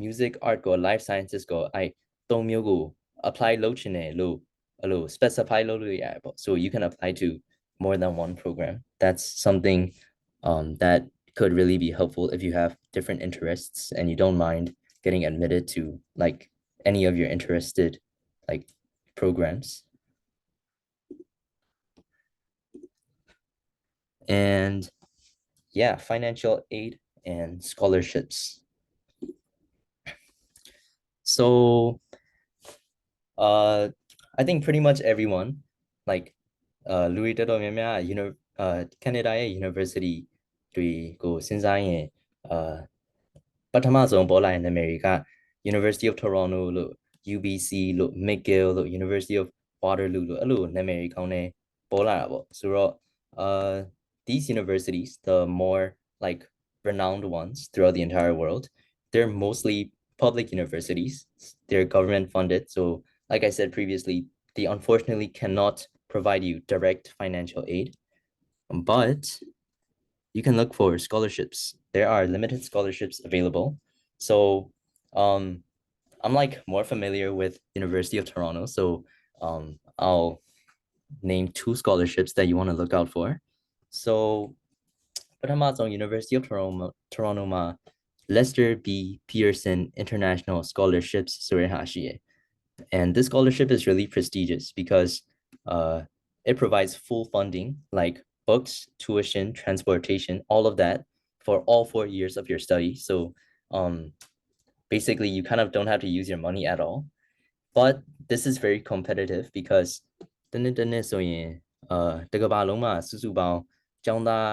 music art ကော life sciences ကောအဲ့သုံးမျိုးကို apply လုပ်ချင်တယ်လို့အဲ့လို specify လုပ်လို့ရတယ်ပေါ့ so you can apply to more than one program that's something that could really be helpful if you have different interests and you don't mind getting admitted to like any of your interested like programs. And yeah, financial aid and scholarships. So I think pretty much everyone like Louis Canada University တွေကိုစဉ်းစားရင်ပထမဆုံးပေါ်လာတဲ့နာမည်တွေက University of Toronto လို့ UBC လို့ McGill လို့ University of Waterloo လို့အဲ့လိုနာမည်တွေကောင်းနေပေါ်လာတာပေါ့ဆိုတော့these universities the more like renowned ones throughout the entire world they're mostly public universities they're government funded so like I said previously they unfortunately cannot provide you direct financial aid but you can look for scholarships. There are limited scholarships available. So I'm like more familiar with University of Toronto. So I'll name two scholarships that you want to look out for. So Patamazong University of Toronto ma Lester B. Pearson International Scholarships Surehashie. And this scholarship is really prestigious because it provides full funding like books, tuition, transportation, all of that for all 4 years of your study. So basically you kind of don't have to use your money at all. But this is very competitive because တနေ့ဆိုရင်တကဘာလုံးမှာစုစုပေါင်းကျောင်းသား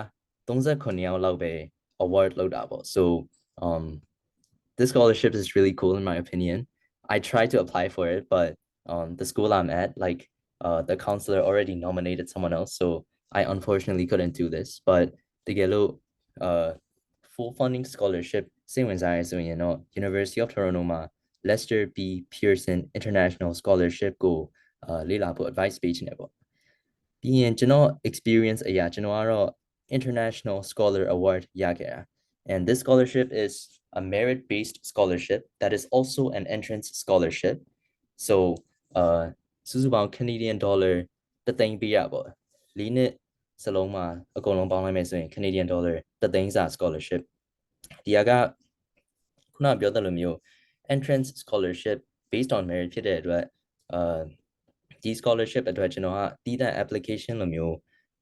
39ယောက်လောက်ပဲ award လုပ်တာပေါ့ so this scholarship is really cool in my opinion. I tried to apply for it but the school I'm at like the counselor already nominated someone else so I unfortunately couldn't do this but the yellow full funding scholarship same as I so you know University of Toronto ma Lester B Pearson International Scholarship go lila po advice page ne po bien jano experience aya jano aro International Scholar Award ya kya and this scholarship is a merit-based scholarship that is also an entrance scholarship so susubang Canadian dollar တသိန်းပေးရပေါ့၄နှစ်စလုံးမှာအကုန်လုံးပေါင်းလိုက်မယ်ဆိုရင် Canadian dollar တသိန်းစာ scholarship ဒီကခုနပြောတဲ့လိုမျိုး entrance scholarship based on merit ဖြစ်တဲ့အတွက်ဒီ scholarship အတွက်ကျွန်တော်ကတည်တဲ့ application လိုမျိုး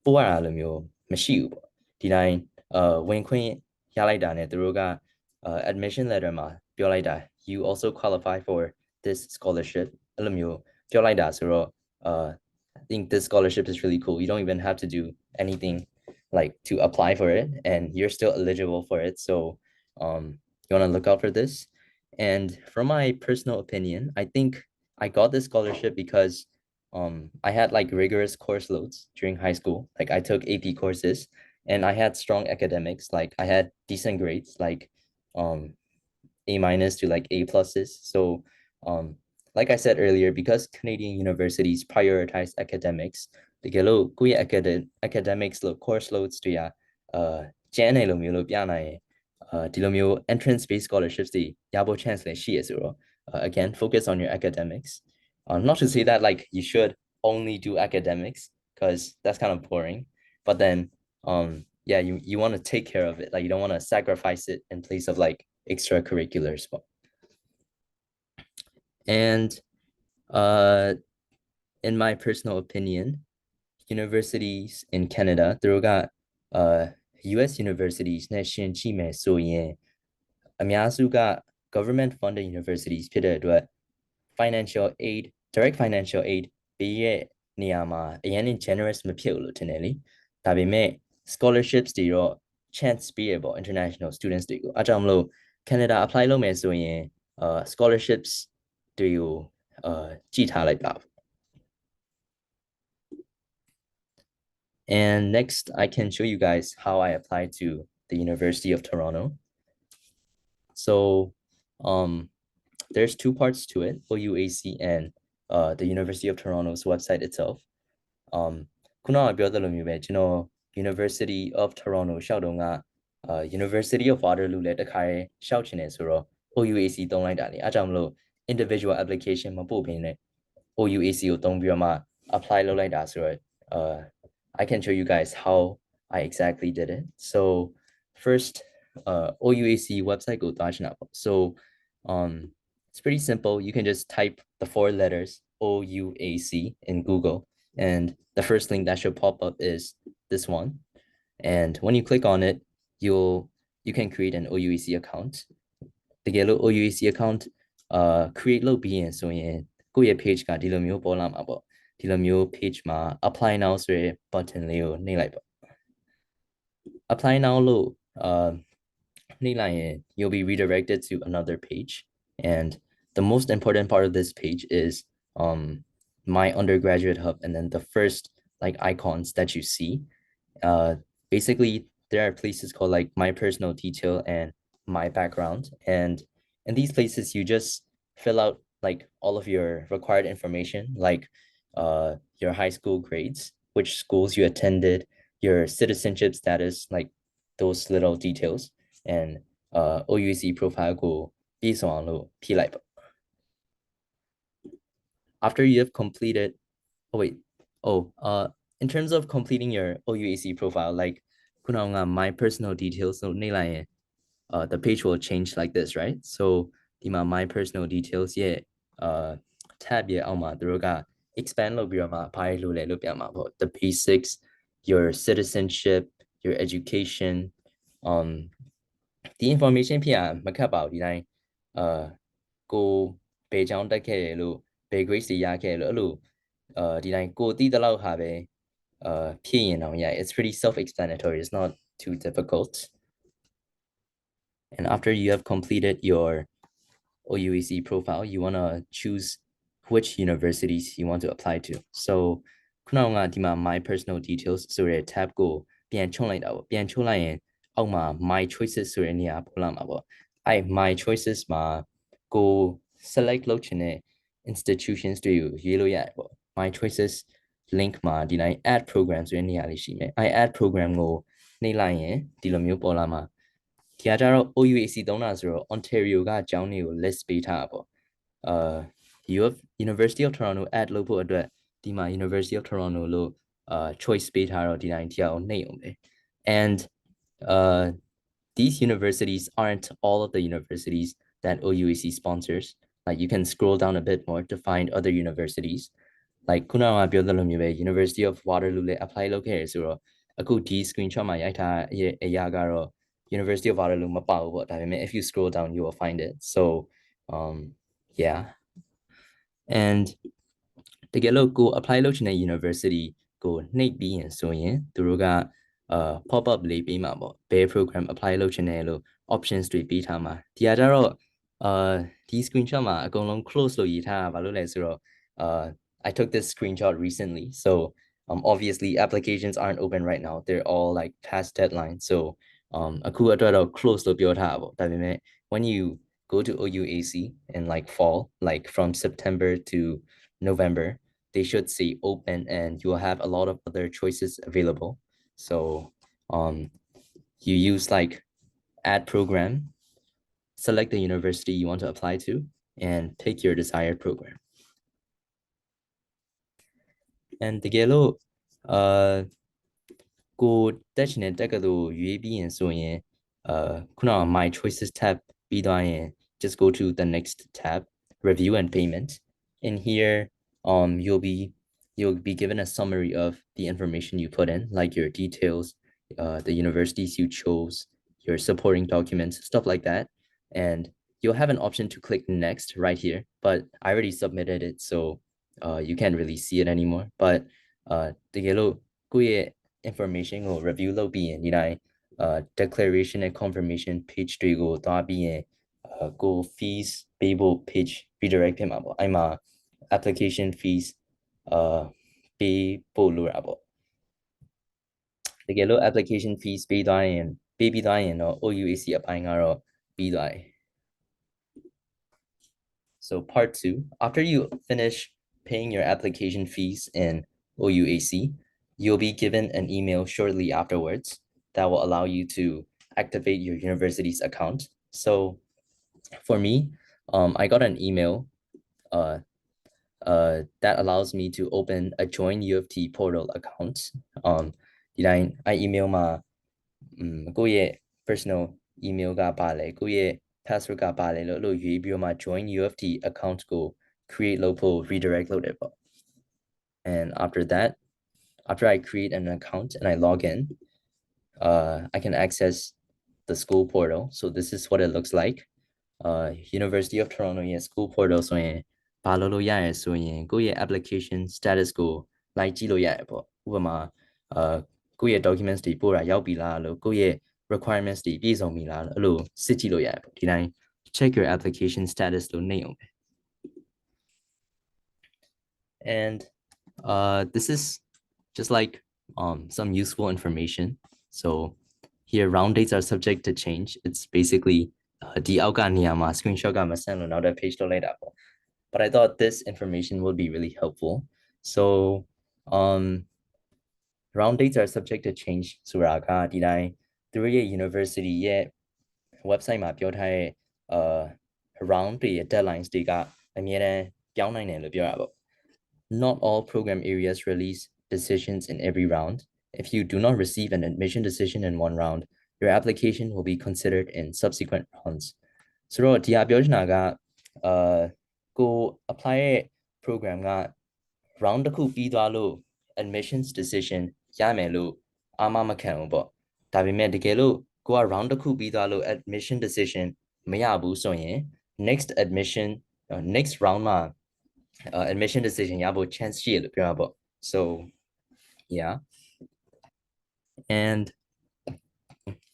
ပို့ရတာလိုမျိုးမရှိဘူးပေါ့ဒီတိုင်းဝင်ခွင့်ရလိုက်တာနဲ့သူတို့ကadmission letter မှာပြောလိုက်တာ you also qualify for this scholarship အဲ့လိုမျိုးပြောလိုက်တာဆိုတော့ I think this scholarship is really cool. You don't even have to do anything like to apply for it and you're still eligible for it. So you want to look out for this. And from my personal opinion, I think I got this scholarship because I had like rigorous course loads during high school. Like I took AP courses and I had strong academics. Like I had decent grades, like A minus to like A pluses. So like I said earlier, because Canadian universities prioritize academics, the gelo kuya academics lo course loads to ya channel lo mulo piana ဒီလိုမျိုး entrance based scholarships တွေရဖို့ chance လည်းရှိရဆိုတော့ again focus on your academics. Not to say that like you should only do academics because that's kind of boring, but then yeah, you want to take care of it. Like you don't want to sacrifice it in place of like extracurriculars. And in my personal opinion, universities in Canada, သူတို့ကUS universities နဲ့ယှဉ်ကြည့်မယ်ဆိုရင်အများစုက government funded universities ဖြစ်တဲ့အတွက် financial aid direct financial aid ပေးရဲ့နေရာမှာအရင် generous မဖြစ်ဘူးလို့ထင်တယ်လေဒါပေမဲ့ scholarships တွေတော့ chance ပေးရပေါ့ international students တွေကိုအားကြောင့်မလို့ Canada apply လုပ်မယ်ဆိုရင်scholarships တွေကိုကြည့်ထားလိုက်ပါ And next I can show you guys how I applied to the University of Toronto. So there's two parts to it, OUAC and the University of Toronto's website itself. ခုနကပြောသလိုမျိုးပဲကျွန်တော် University of Toronto ရှောက်တော့ကUniversity of Waterloo လည်းတစ်ခါရဲရှောက်ချင်တယ်ဆိုတော့ OUAC သုံးလိုက်တာလေအားကြောင့်မလို့ individual application မပို့ဘဲနဲ့ OUAC ကိုသုံးပြီးတော့မှ apply လုပ်လိုက်တာဆိုတော့I can show you guys how I exactly did it. So first OUAC website ကိုသွားချင်တာပေါ့ So it's pretty simple. You can just type the 4 letters OUAC in Google and the first link that should pop up is this one. And when you click on it, you can create an OUAC account. The yellow OUAC account create လုပ်ပြီးရင်ဆိုရင်ကိုယ့်ရဲ့ page ကဒီလိုမျိုးပေါ်လာမှာပေါ့ဒီလိုမျိုး page မှာ apply now ဆိုတဲ့ button လေးကိုနှိပ်လိုက်ပေါ့ apply now လို့နှိပ်လိုက်ရင် you'll be redirected to another page and the most important part of this page is my undergraduate hub and then the first like icons that you see basically there are places called like my personal detail and my background and in these places you just fill out like all of your required information like your high school grades, which schools you attended, your citizenship status, like those little details and OUAC profile ကိုပြည့်စုံအောင်လို့ဖြည့်လိုက်ပါ After you have completed in terms of completing your OUAC profile like ခုနက my personal details လို့နှိပ်လိုက်ရင်the page will change like this, right? So ဒီမှာ my personal details ရဲ့tab ရဲ့အောက်မှာသူတို့က expand လုပ်ပြီးတော့မှဘာလို့လဲလို့ပြမှာပေါ့ the basics, your citizenship, your education the information ဖြစ်မခက်ပါဘူးဒီတိုင်းကိုဘယ်ကျောင်းတက်ခဲ့တယ်လို့ဘယ် grades တွေရခဲ့တယ်လို့အဲ့လိုဒီတိုင်းကိုသိတဲ့လောက်ဟာပဲဖြည့်ရင်တော့ yeah it's pretty self-explanatory it's not too difficult and after you have completed your OUAC profile you want to choose which universities you want to apply to so ခုနကဒီမှာ my personal details ဆိုတဲ့ tab ကိုပြန်ချုံလိုက်တာပေါ့ပြန်ချုံလိုက်ရင်အောက်မှာ my choices ဆိုတဲ့နေရာပေါ်လာမှာပေါ့အဲ့ my choices မှာကို select လုပ်ချင်တဲ့ institutions တွေကိုရွေးလို့ရတယ်ပေါ့ my choices link မှာဒီတိုင်း add program ဆိုတဲ့နေရာလေးရှိမယ်အဲ့ add program ကိုနှိပ်လိုက်ရင်ဒီလိုမျိုးပေါ်လာမှာဒီကကြတော့ OUAC သုံးတာဆိုတော့ Ontario ကကျောင်းတွေကို list ပေးထားတာပေါ့University of Toronto add လုပ်ဖို့အတွက်ဒီမှာ University of Toronto လို့ choice ပေးထားတော့ဒီတိုင်းဒီအောင်နှိပ်အောင်ပဲ and these universities aren't all of the universities that OUAC sponsors like you can scroll down a bit more to find other universities like ခုနကပြောသလိုမျိုးပဲ University of Waterloo လည်း apply လုပ်ခဲ့ရဆိုတော့အခုဒီ screenshot မှာရိုက်ထားအရာကတော့ University of Waterloo မပါဘူးပေါ့ဒါပေမဲ့ if you scroll down you will find it so yeah and တကယ်လို့ကို apply လုပ်ချင်တဲ့ university ကိုနှိပ်ပြီးရင်ဆိုရင်သူတို့ကpop up လေးပေးမှာပေါ့ဘယ် program apply လုပ်ချင်တယ်လို့ options တွေပေးထားမှာဒီကကြတော့ဒီ screenshot မှာအကုန်လုံး close လို့ရေးထားတာဘာလို့လဲဆိုတော့ I took this screenshot recently so obviously applications aren't open right now they're all like past deadline so အခုအတွက်တော့ close လို့ပြောထားတာပေါ့ဒါပေမဲ့ when you go to OUAC in like fall like from September to November they should say open and you will have a lot of other choices available so you use like add program, select the university you want to apply to, and pick your desired program. And တကယ်လို့ကိုတက်ချင်တဲ့တက္ကသိုလ်ရွေးပြီးရင်ဆိုရင်ခုနက my choices tab ပြီးသွားရင် just go to the next tab, review and payment. In here you'll be given a summary of the information you put in, like your details, the universities you chose, your supporting documents, stuff like that. And you'll have an option to click next right here, but I already submitted it, so you can't really see it anymore. But တကယ်လို့ကိုယ့်ရဲ့ information ကို review လုပ်ပြီးရင်ဒီတိုင်းdeclaration and confirmation page တွေကိုသွားပြီးရင်ကို fees ပေးဖို့ page redirect ဖြစ်မှာပေါ့အဲ့မှာ application fees ပေးဖို့လိုတာပေါ့တကယ်လို့ application fees ပေးပြီးသွားရင်တော့ OUAC အပိုင်းကတော့ပြီးသွားတယ် So part 2, after you finish paying your application fees in OUAC, you'll be given an email shortly afterwards that will allow you to activate your university's account. So for me, I got an email that allows me to open a join U of T portal account. I email my ကိုယ့်ရဲ့ personal email ကပါလဲကိုယ့်ရဲ့ password ကပါလဲလို့ရွေးပြီးတော့မှ join U of T account ကို create လုပ်ဖို့ redirect လုပ်တယ်ပေါ့ and after that, after I create an account and I log in, I can access the school portal. So this is what it looks like. University of Toronto ရဲ့ school portal ဆိုရင်ဘာလုပ်လို့ရရဆိုရင်ကိုယ့်ရဲ့ application status ကိုလိုက်ကြည့်လို့ရတယ်ပေါ့ဥပမာကိုယ့်ရဲ့ documents တွေပို့တာရောက်ပြီလားလို့ကိုယ့်ရဲ့ requirements တွေပြည့်စုံပြီလားလို့အဲ့လိုစစ်ကြည့်လို့ရတယ်ပေါ့ဒီတိုင်း check your application status လို့နှိပ်အောင်ပဲ and this is just like some useful information. So here round dates are subject to change. It's basically the screenshot page but I thought this information would be really helpful. So round dates are subject to change ဆိုတာကဒီတိုင်းသူတို့ရဲ့ university ရဲ့ website မှာပြောထားတဲ့ round တွေရဲ့ deadlines တွေကအများတန်းပြောင်းနိုင်တယ်လို့ပြောတာပေါ့ Not all program areas release decisions in every round. If you do not receive an admission decision in one round, your application will be considered in subsequent rounds. So ဒီအပြောချင်တာကကို apply ရဲ့ program က round တစ်ခုပြီးသွားလို့ admissions decision ရမယ်လို့အာမမခံဘူးပေါ့ဒါပေမဲ့တကယ်လို့ကိုက round တစ်ခုပြီးသွားလို့ admission decision မရဘူးဆိုရင် next round မှာadmission decision ရဖို့ chance ရှိရလို့ပြောတာပေါ့ so yeah and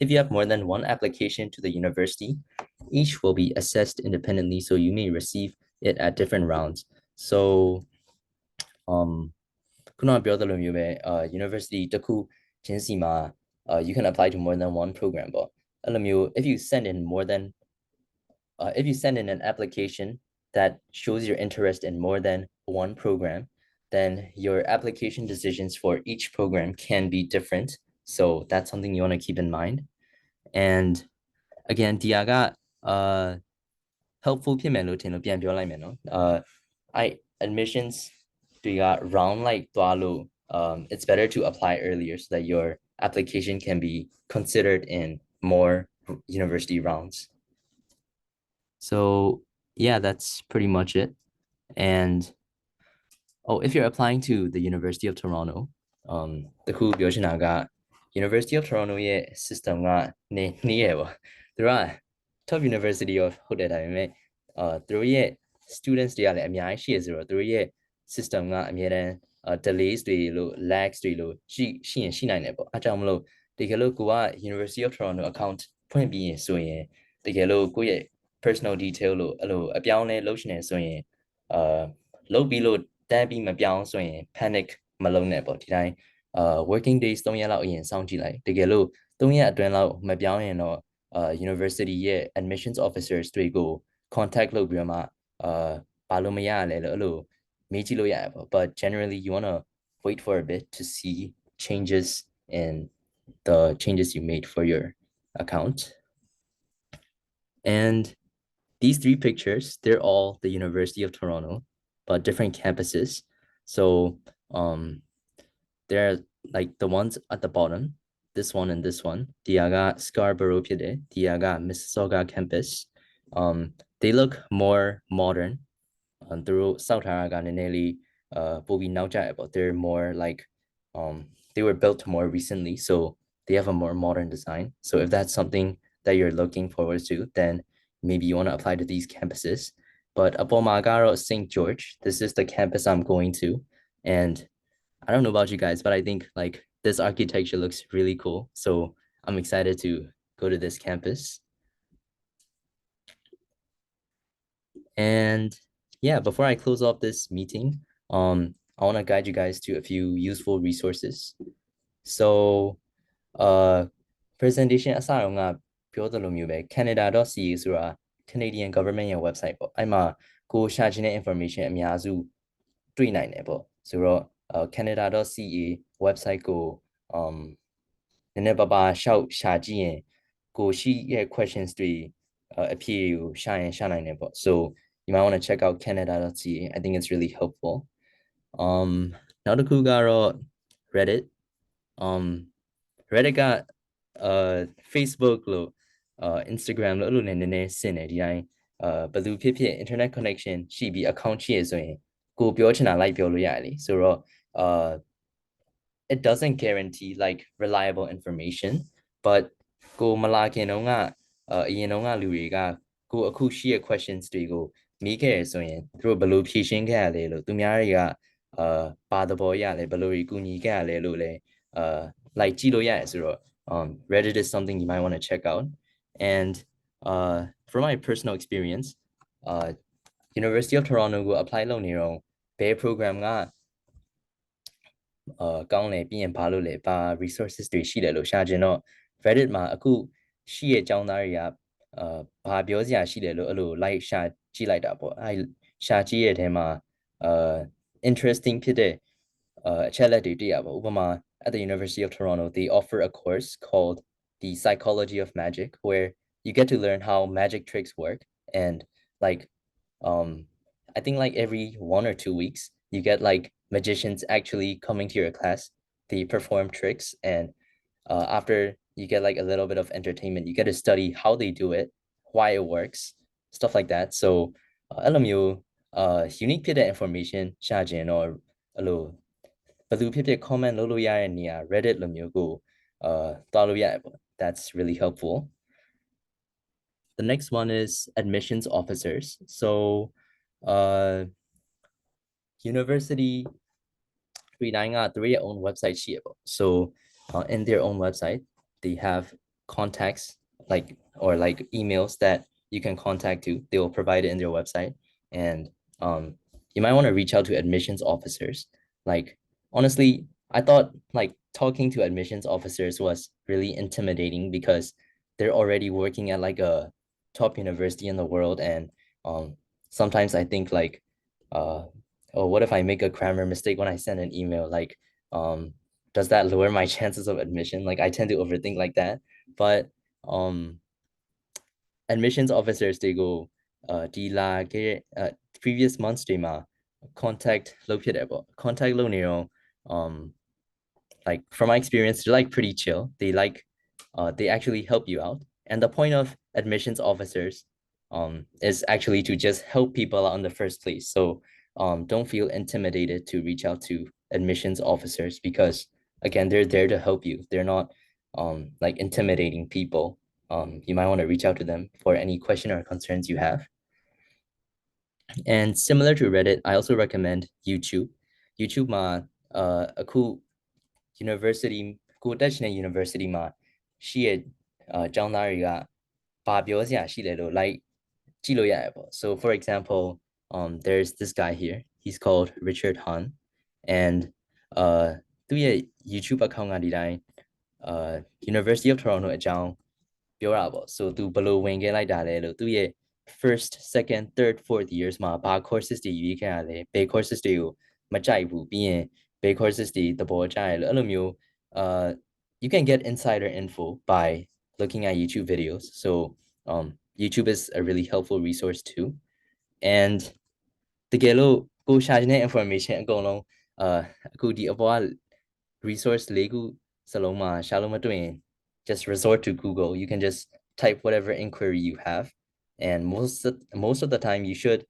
if you have more than one application to the university, each will be assessed independently, so you may receive it at different rounds. Soခုနပြောသလိုမျိုးပဲ university တစ်ခုချင်းစီမှာ you can apply to more than one program ပေါ့အဲ့လိုမျိုး if you send in an application that shows your interest in more than one program, then your application decisions for each program can be different. So that's something you want to keep in mind. And again,ဒီကhelpful ဖြစ်မယ်လို့ထင်လို့ပြန်ပြောလိုက်မယ်နော်admissions တွေက round လိုက်သွားလို့it's better to apply earlier so that your application can be considered in more university rounds. So yeah, that's pretty much it. And if you're applying to the University of Toronto, the cool University of Toronto ရဲ့ system ကနေရပါသူက top university of ဟုတ်တယ်ဒါပေမဲ့သူတို့ရဲ့ students တွေကလည်းအများကြီးရှိရဆိုတော့သူတို့ရဲ့ system ကအများတန်းdelays တွေလို့ lags တွေလို့ရှိရင်ရှိနိုင်တယ်ပေါ့အဲကြောင့်မလို့တကယ်လို့ကိုက University of Toronto account ဖွင့်ပြီးရင်ဆိုရင်တကယ်လို့ကိုယ့်ရဲ့ personal detail လို့အဲ့လိုအပြောင်းလဲလုပ်ရှင်နေဆိုရင်လုပ်ပြီးလို့တန်းပြီးမပြောင်းဆိုရင် panic မလုပ်နဲ့ပေါ့ဒီတိုင်းworking days 3ရက်လောက်အရင်စောင့်ကြည့်လိုက်တကယ်လို့3ရက်အတွင်းလောက်မပြောင်းရင်တော့university ရဲ့ admissions officers တွေကို contact လုပ်ပြီးတော့မှဘာလို့မရလဲလို့အဲ့လိုမေးကြည့်လို့ရတယ်ပေါ့ but generally you want to wait for a bit to see changes in the changes you made for your account And these three pictures, they're all the University of Toronto, but different campuses. So they're like the ones at the bottom, this one and this one. Diaga Scarborough Pide, Diaga Mississauga campus. They look more modern. Through South Araga and nearly Bogi Nauja, but they're more like they were built more recently, so they have a more modern design. So if that's something that you're looking forward to, then maybe you want to apply to these campuses. But Apomagaro St. George, this is the campus I'm going to. And I don't know about you guys, but I think like this architecture looks really cool. So I'm excited to go to this campus. And yeah, before I close off this meeting, I want to guide you guys to a few useful resources. So presentation အစတော့ငါပြောသလိုမျိုးပဲ Canada.ca ဆိုတာ Canadian government ရဲ့ website ပေါ့အဲ့မှာကိုရှာချင်တဲ့ information အများစုတွေ့နိုင်တယ်ပေါ့ဆိုတော့Canada.ca website ကိုနည်းနည်းပါးပါးရှောက်ရှာကြည့်ရင်ကိုရှိရဲ့ questions တွေအဖြေကိုရှာရင်ရှာနိုင်တယ်ပေါ့ so you might want to check out Canada.ca. I think it's really helpful. နောက်တစ်ခုကတော့ Reddit. Reddit ကFacebook လို့Instagram လို့အဲ့လိုနဲ့နည်းနည်းဆင်တယ်ဒီတိုင်းဘယ်သူဖြစ်ဖြစ် internet connection ရှိပြီး account ရှိရဆိုရင်ကိုပြောချင်တာလိုက်ပြောလို့ရတယ်လေဆိုတော့it doesn't guarantee like reliable information but ကိုမလာခင်တုန်းကအရင်တုန်းကလူတွေကကိုအခုရှိရဲ့ questions တွေကိုမေးခဲ့ရဆိုရင်သူတို့ဘယ်လိုဖြေရှင်းခဲ့ရလဲလို့သူများတွေကဘာသဘောရလဲဘယ်လိုကူညီခဲ့ရလဲလို့လဲlike ကြည့်လို့ရတယ်ဆိုတော့Reddit is something you might want to check out and from my personal experience University of Toronto ကို apply လုပ်နေတော့ဘယ် program ကကောင်းလဲပြီးရင်ဘာလို့လဲဘာ resources တွေရှိတယ်လို့ရှာချင်တော့ Reddit မှာအခုရှိရဲ့အကြောင်းသားတွေကဘာပြောစရာရှိတယ်လို့အဲ့လို like ရှာကြည့်လိုက်တာပေါ့အဲ့ရှာကြည့်ရဲ့အထဲမှာinteresting ဖြစ်တဲ့အချက်လက်တွေတွေ့ရပါဥပမာ at the University of Toronto they offer a course called the Psychology of Magic where you get to learn how magic tricks work and like I think like every 1 or 2 weeks you get like magicians actually coming to your class they perform tricks and after you get like a little bit of entertainment you get to study how they do it why it works stuff like that so အဲ့လိုမျိုးunique ဖြစ်တဲ့ information ရှာချင်တော့အဲ့လိုဘယ်သူဖြစ်ဖြစ် comment လုပ်လို့ရတဲ့နေရာ Reddit လိုမျိုးကိုသွားလို့ရတယ်ပေါ့ that's really helpful the next one is admissions officers so university 39 got their own website so in their own website they have contacts like or like emails that you can contact to they will provide it in their website and you might want to reach out to admissions officers like honestly I thought like talking to admissions officers was really intimidating because they're already working at like a top university in the world and sometimes I think like oh what if I make a grammar mistake when I send an email like does that lower my chances of admission like I tend to overthink like that but admissions officers they go previous months they ma contact လုပ်ဖြစ်တယ်ပေါ့ contact လုပ်နေတော့ like from my experience they're like pretty chill they actually help you out and the point of admissions officers is actually to just help people out in the first place so don't feel intimidated to reach out to admissions officers because again they're there to help you they're not like intimidating people you might want to reach out to them for any question or concerns you have and similar to Reddit I also recommend YouTube မှာအခု university ကိုတက်တဲ့ university မှာရှိရဲ့ကျောင်းသားတွေကဘာပြောစရာရှိလဲလို့ like ကြည့်လို့ရတယ်ပေါ့ so for example there's this guy here he's called Richard Han andသူရဲ့ YouTube account ကဒီတိုင်း University of Toronto အကြောင်းပြောတာပေါ့ so သူဘယ်လိုဝင်ခဲ့လိုက်တာလဲလို့သူရဲ့ first second third fourth years မှာဘာ courses တွေရွေးခဲ့ရလဲဘယ် courses တွေကိုမကြိုက်ဘူးပြီးရင်ဘယ် courses တွေသဘောကျရလဲအဲ့လိုမျိုးyou can get insider info by looking at YouTube videos so YouTube is a really helpful resource too. And တကယ်လို့ကိုရှာချင်တဲ့ information အကုန်လုံးအခုဒီအပေါ်က resource ၄ခုစလုံးမှာရှာလို့မတွေ့ရင် just resort to Google. You can just type whatever inquiry you have, and most of the time you should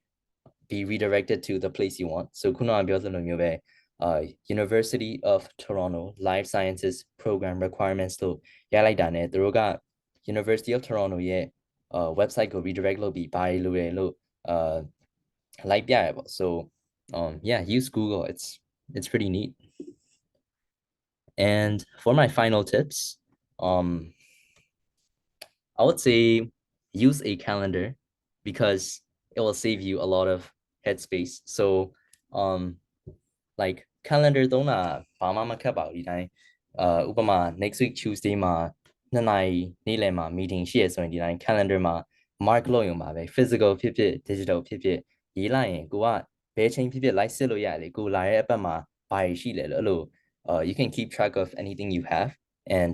be redirected to the place you want. So ခုနကပြောသလိုမျိုးပဲUniversity of Toronto Life Sciences Program Requirements လို့ရလိုက်တာနဲ့သူတို့က University of Toronto ရဲ့ website ကို redirect လုပ်ပြီးဘာတွေလိုတယ်လို့လိုက်ပြရပေါ့ so yeah, use Google. It's pretty neat. And for my final tips, I would say use a calendar because it will save you a lot of headspace. So like calendar သုံးတာဘာမှမခက်ပါဘူးဒီတိုင်းဥပမာ next week Tuesday မှာ2နာရီနေ့လယ်မှာ meeting ရှိရဆိုရင်ဒီတိုင်း calendar မှာ mark လုပ်ရုံပါပဲ physical ဖြစ်ဖြစ် digital ဖြစ်ဖြစ်ရေးလိုက်ရင်ကိုကဘယ်ချိန်ဖြစ်ဖြစ် လိုက်စစ်လို့ရတယ်လေကိုလာတဲ့အပတ်မှာဘာရှိလဲလို့အဲ့လိုyou can keep track of anything you have, and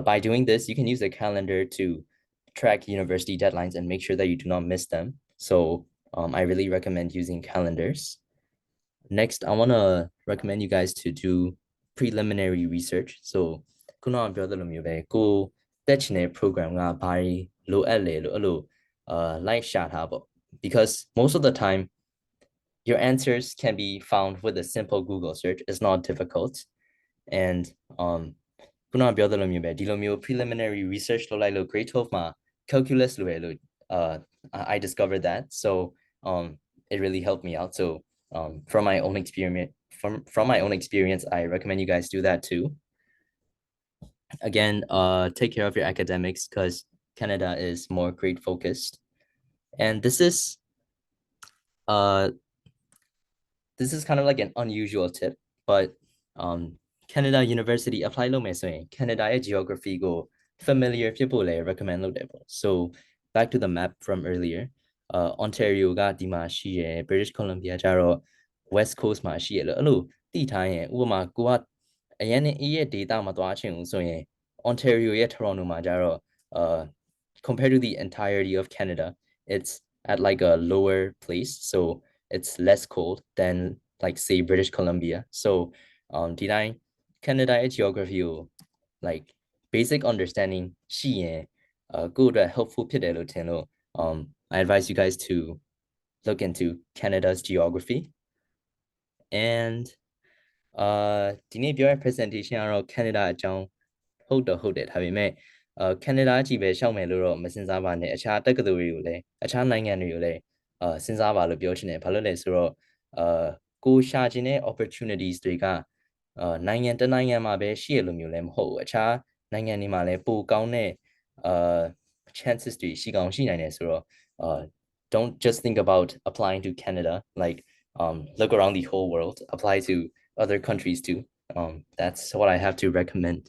by doing this you can use the calendar to track university deadlines and make sure that you do not miss them. So I really recommend using calendars. Next, I want to recommend you guys to do preliminary research. So ခုနကပြောသလိုမျိုးပဲကိုတက်ချင်တဲ့ program ကဘာလိုအပ်လဲလို့အဲ့လိုလိုက်ရှာထားပေါ့ because most of the time your answers can be found with a simple Google search. It's not difficult. And ခုနကပြောသလိုမျိုးပဲဒီလိုမျိုး preliminary research လုပ်လိုက်လို့ grade 12 မှာ calculus လိုရလို့I discovered that. So it really helped me out. So from my own experience, I recommend you guys do that too. Again, take care of your academics because Canada is more grade focused. And this is kind of like an unusual tip, but Canada University apply လုပ်မယ်ဆိုရင် Canada ရဲ့ geography ကို familiar ဖြစ်ဖို့လည်း recommend လုပ်တယ်ပေါ့ so back to the map from earlier, Ontario ကဒီမှာရှိရယ် British Columbia ကျတော့ West Coast မှာရှိရယ်လို့အဲ့လိုသိထားရင်ဥပမာကိုကအရင်နဲ့အေးရဲ့ data မှာသွားချင်ဘူးဆိုရင် Ontario ရဲ့ Toronto မှာကျတော့compared to the entirety of Canada, it's at like a lower place, so it's less cold than like say British Columbia. So did I Canada geography like basic understanding ရှိရင်ကိုယ့်အတွက် helpful ဖြစ်တယ်လို့ထင်လို့I advise you guys to look into Canada's geography. And ဒီနေ့ပြောရတဲ့ presentation ကတော့ Canada အကြောင်းဟုတ်တယ်ဒါပေမဲ့Canada ကြီးပဲရှောက်မယ်လို့တော့မစဉ်းစားပါနဲ့အခြားတက္ကသိုလ်တွေကိုလည်းအခြားနိုင်ငံတွေကိုလည်းစဉ်းစားပါလို့ပြောချင်တယ်ဘာလို့လဲဆိုတော့ကိုရှာချင်တဲ့ opportunities တွေကနိုင်ငံတနိုင်ငံမှာပဲရှိရလို့မျိုးလည်းမဟုတ်ဘူးအခြားနိုင်ငံတွေမှာလည်းပိုကောင်းတဲ့chances တွေရှိကောင်းရှိနိုင်တယ်ဆိုတော့don't just think about applying to Canada, like look around the whole world, apply to other countries too. That's what I have to recommend.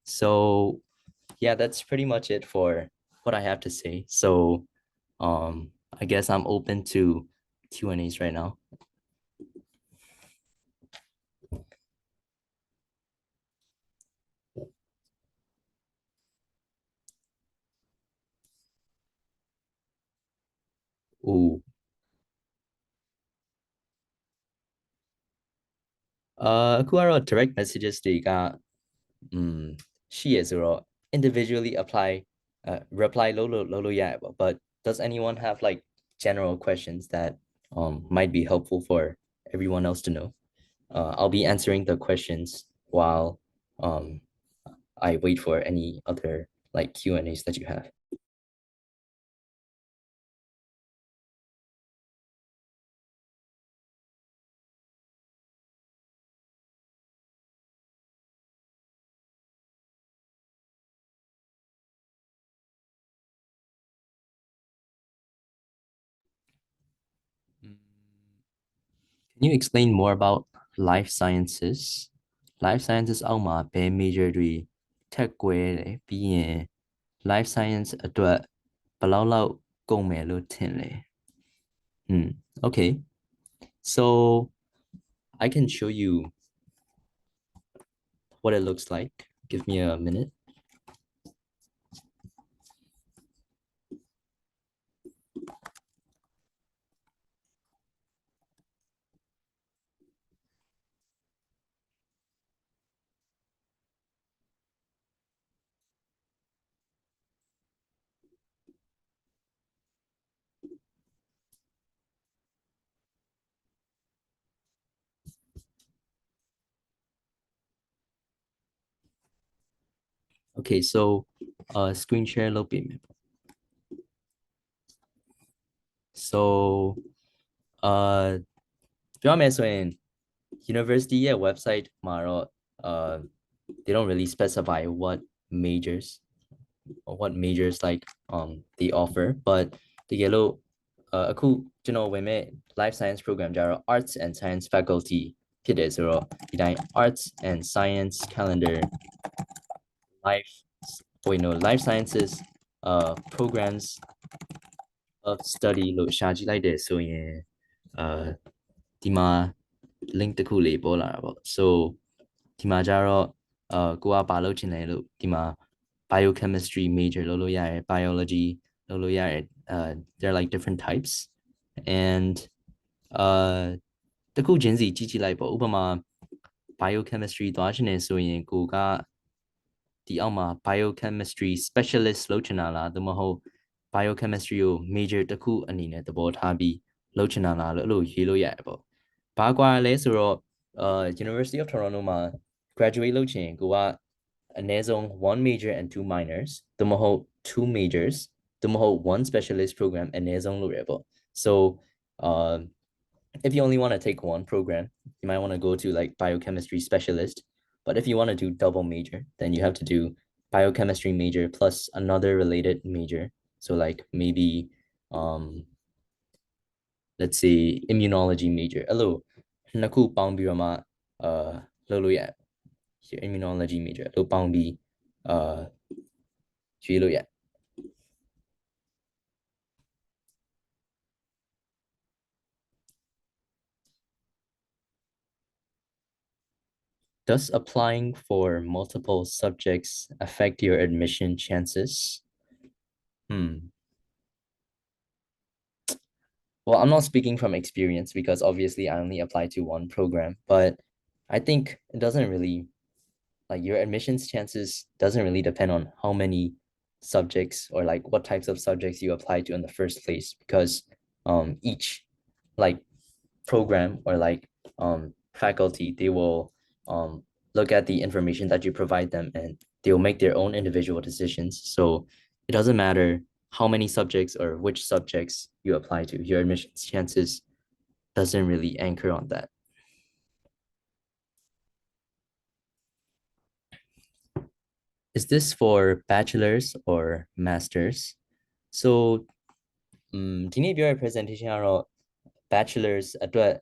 So yeah, that's pretty much it for what I have to say. So I guess I'm open to Q&As right now. Ooh. အခုကတော့ direct messages တွေကရှိရဆိုတော့ individually apply reply လုပ်လို့ရတယ်ပေါ့ but does anyone have like general questions that might be helpful for everyone else to know? I'll be answering the questions while I wait for any other like Q&As that you have. Can you explain more about life sciences? Life sciences အောက်မှာဘယ် major တွေထက်ကွဲတယ်ပြီးရင် life science အတွက်ဘယ်လောက်ကုန်မယ်လို့ထင်လဲ okay, so I can show you what it looks like. Give me a minute. Okay, so screen share လုပ်ပေးမယ် so ပြောမယ်ဆိုရင် university ရဲ့ website မှာတော့ they don't really specify what majors like they offer but တကယ်လို့အခုကျွန်တော်ဝင်မဲ့ life science program ကြတော့ arts and science faculty ဖြစ်တယ်ဆိုတော့ဒီတိုင်း arts and science calendar life life sciences programs of study လို့ရှာကြည့်လိုက်တယ်ဆိုရင်ဒီမှာ link တစ်ခုလေးပေါ်လာတာပေါ့ so ဒီမှာကြတော့ကိုကဘာလုပ်ချင်လဲလို့ဒီမှာ biochemistry major လုပ်လို့ရတယ် biology လုပ်လို့ရတယ်they're like different types and တစ်ခုချင်းစီကြည့်ကြည့်လိုက်ပေါ့ဥပမာ biochemistry သွားချင်တယ်ဆိုရင်ကိုကဒီအောက်မှာ biochemistry specialist လုပ်ချင်တာလားသို့မဟုတ် biochemistry ကို major တစ်ခုအနေနဲ့သဘောထားပြီးလုပ်ချင်တာလားလို့အဲ့လိုရေးလို့ရတယ်ပေါ့ဘာကွာလဲဆိုတော့University of Toronto မှာ graduate လုပ်ချင်ကိုကအနည်းဆုံး1 major and 2 minors သို့မဟုတ်2 majors သို့မဟုတ်1 specialist program အနည်းဆုံးလို့ရပေါ့ so if you only want to take one program you might want to go to like biochemistry specialist but if you want to do double major then you have to do biochemistry major plus another related major so like maybe let's say immunology major အဲ့လိုနှစ်ခုပေါင်းပြီးတော့မှလုပ်လို့ရ immunology major လို့ပေါင်းပြီးရွေးလို့ရ Does applying for multiple subjects affect your admission chances? Well, I'm not speaking from experience because obviously I only apply to one program, but I think it doesn't really like your admissions chances doesn't really depend on how many subjects or like what types of subjects you apply to in the first place because each like program or like faculty they will look at the information that you provide them and they will make their own individual decisions so it doesn't matter how many subjects or which subjects you apply to your admissions chances doesn't really anchor on that. Is this for bachelor's or master's? So ဒီနေ့ပြောတဲ့ presentation ကတော့ bachelor's အတွက်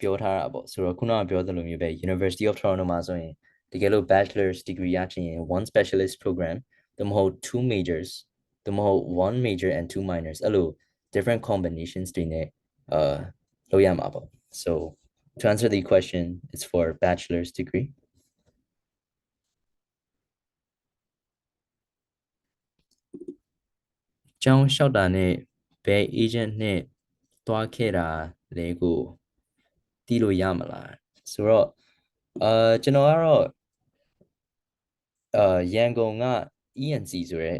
ပြောထားတာပေါ့ဆိုတော့ခုနကပြောသလိုမျိုးပဲ University of Toronto မှာဆိုရင်တကယ်လို့ bachelor's degree ရချင်ရင် one specialist program သို့မဟုတ် two majors သို့မဟုတ် one major and two minors အဲ့လို different combinations တွေနဲ့လုပ်ရမှာပေါ့ so to answer the question it's for bachelor's degree. John လျှောက်တာနဲ့ဘယ် agent နဲ့တွားခဲ့တာလဲကိုတီးလို့ရမလားဆိုတော့ကျွန်တော်ကတော့ရန်ကုန်က ENC ဆိုရဲ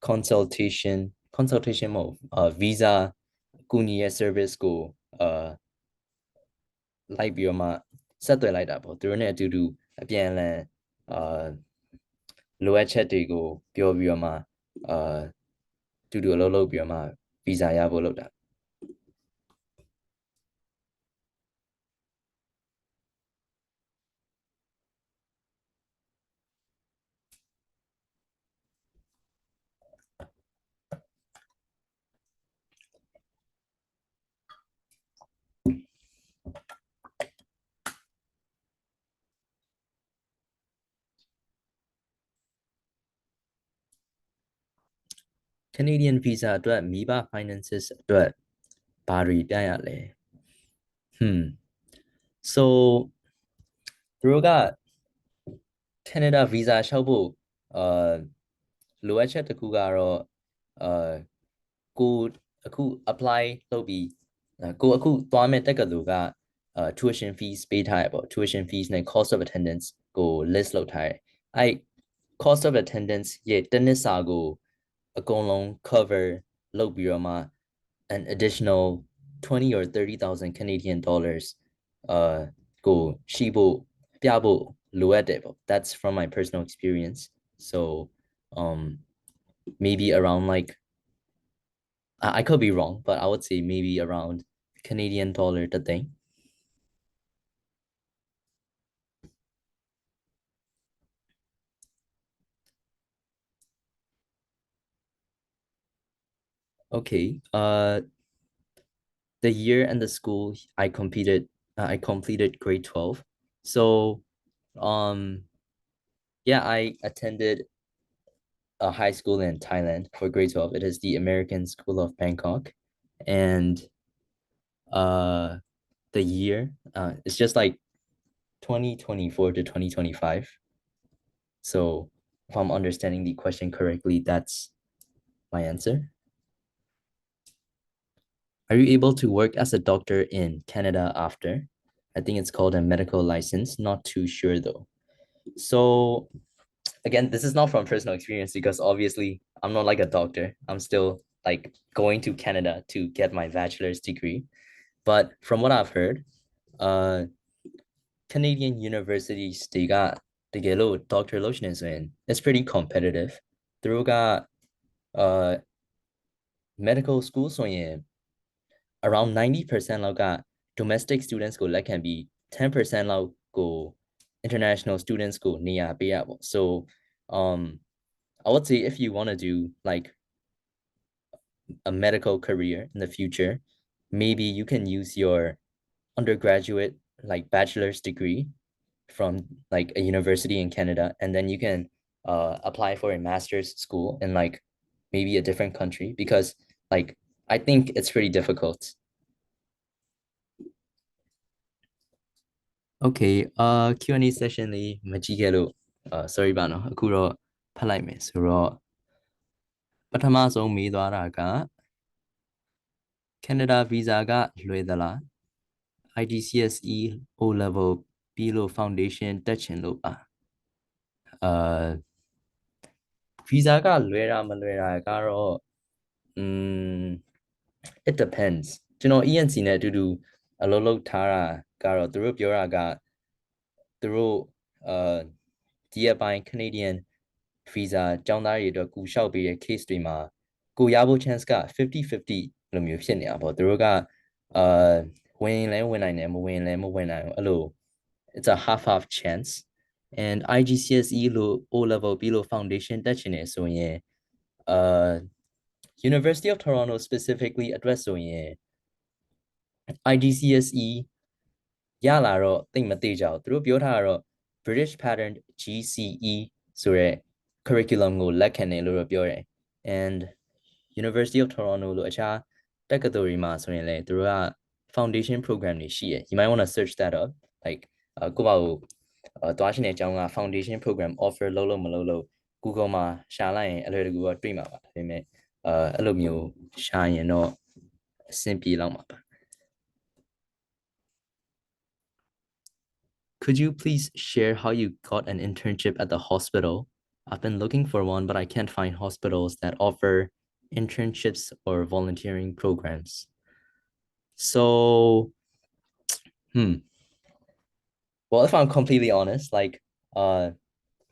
consultation မဟုတ်visa ကူညီရဲ့ service ကိုလိုက်ပြီးတော့မှဆက်သွယ်လိုက်တာပေါ့သူတို့နဲ့အတူတူအပြန်အလှန်လိုအပ်ချက်တွေကိုပြောပြီးတော့မှတူတူအလုပ်လုပ်ပြီးတော့မှ visa ရဖို့လုပ်တာ Canadian visa အတွက်မိဘ finances အတွက်ဘာတွေပြရလဲ so သူတို့က Canada visa လျှောက်ဖို့လိုအပ်ချက်တစ်ခုကတော့ကိုအခု apply လုပ်ပြီးကိုအခုသွားမဲ့တက္ကသိုလ်ကtuition fees ပေးထားရပေါ့ tuition fees နဲ့ cost of attendance ကို list လုပ်ထားရအဲ့ cost of attendance ရဲ့တစ်နှစ်စာကိုအကုန်လုံး cover လုပ်ပြီးတော့မှ an additional 20 or 30,000 Canadian dollars ကိုရှိဖို့ပြဖို့ လိုအပ်တယ်ပေါ့ that's from my personal experience. So maybe around like I could be wrong, but I would say maybe around Canadian dollar the thing. Okay. The year and the school I completed grade 12. So yeah, I attended a high school in Thailand for grade 12. It is the American School of Bangkok. And uh the year it's just like 2024 to 2025. So if I'm understanding the question correctly, that's my answer. Are you able to work as a doctor in Canada after? I think it's called a medical license. Not too sure though. So again, this is not from personal experience because obviously I'm not like a doctor. I'm still like going to Canada to get my bachelor's degree. But from what I've heard, Canadian universities တွေကတကယ်လို့ doctor လုပ်ရှင်ဆိုရင် it's pretty competitive သူတို့က uh medical school ဆိုရင် around 90% လောက်က domestic students ကိုလက်ခံပြီး 10% လောက်ကို international students ကိုနေရာပေးရပေါ့ so um I would say if you want to do like a medical career in the future, maybe you can use your undergraduate like bachelor's degree from like a university in Canada, and then you can apply for a master's school in like maybe a different country because like I think it's pretty difficult. Okay, Q&A session လေးမကြည့်ခဲ့လို့sorry ပါနော်အခုတော့ဖတ်လိုက်မယ်ဆိုတော့ပထမဆုံးမေးသွားတာက Canada visa ကလွယ်သလား IGCSE O level ပြီးလို့ foundation တက်ချင်လို့ပါvisa ကလွယ်တာမလွယ်တာကတော့ it depends ကျွန်တော် ENC နဲ့အတူတူအလုပ်လုပ်ထားတာကတော့သူတို့ပြောတာကသူတို့ဒီအပိုင်း Canadian visa ကျောင်းသားတွေအတွက်ကူလျှောက်ပေးတဲ့ case တွေမှာကိုရဖို့ chance က50-50လိုမျိုးဖြစ်နေတာပေါ့သူတို့ကဝင်ရင်လည်းဝင်နိုင်တယ်မဝင်ရင်လည်းမဝင်နိုင်ဘူးအဲ့လို it's a half chance and IGCSE လို့ O level ပြီးလို့ foundation တက်ချင်တယ်ဆိုရင်University of Toronto specifically address ဆိုရင် IGCSE ရလာတော့သိမသိကြဘူးသူတို့ပြောထားတာတော့ British Pattern GCE ဆိုရဲ curriculum ကိုလက်ခံတယ်လို့တော့ပြောတယ် and University of Toronto လို့အခြားတက္ကသိုလ်တွေမှာဆိုရင်လည်းသူတို့က foundation program တွေရှိရယ် you might want to search that up like ကိုပါကိုသွားရှင်တဲ့အကြောင်းက foundation program offer လုပ်လို့မလုပ်လို့ Google မှာရှာလိုက်ရင်အလွယ်တကူတော့တွေ့မှာပါဒါပေမဲ့အဲ့လိုမျိုးရှာရင်တော့အဆင်ပြေလောက်မှာပါ Could you please share how you got an internship at the hospital? I've been looking for one, but I can't find hospitals that offer internships or volunteering programs. So, well, if I'm completely honest, like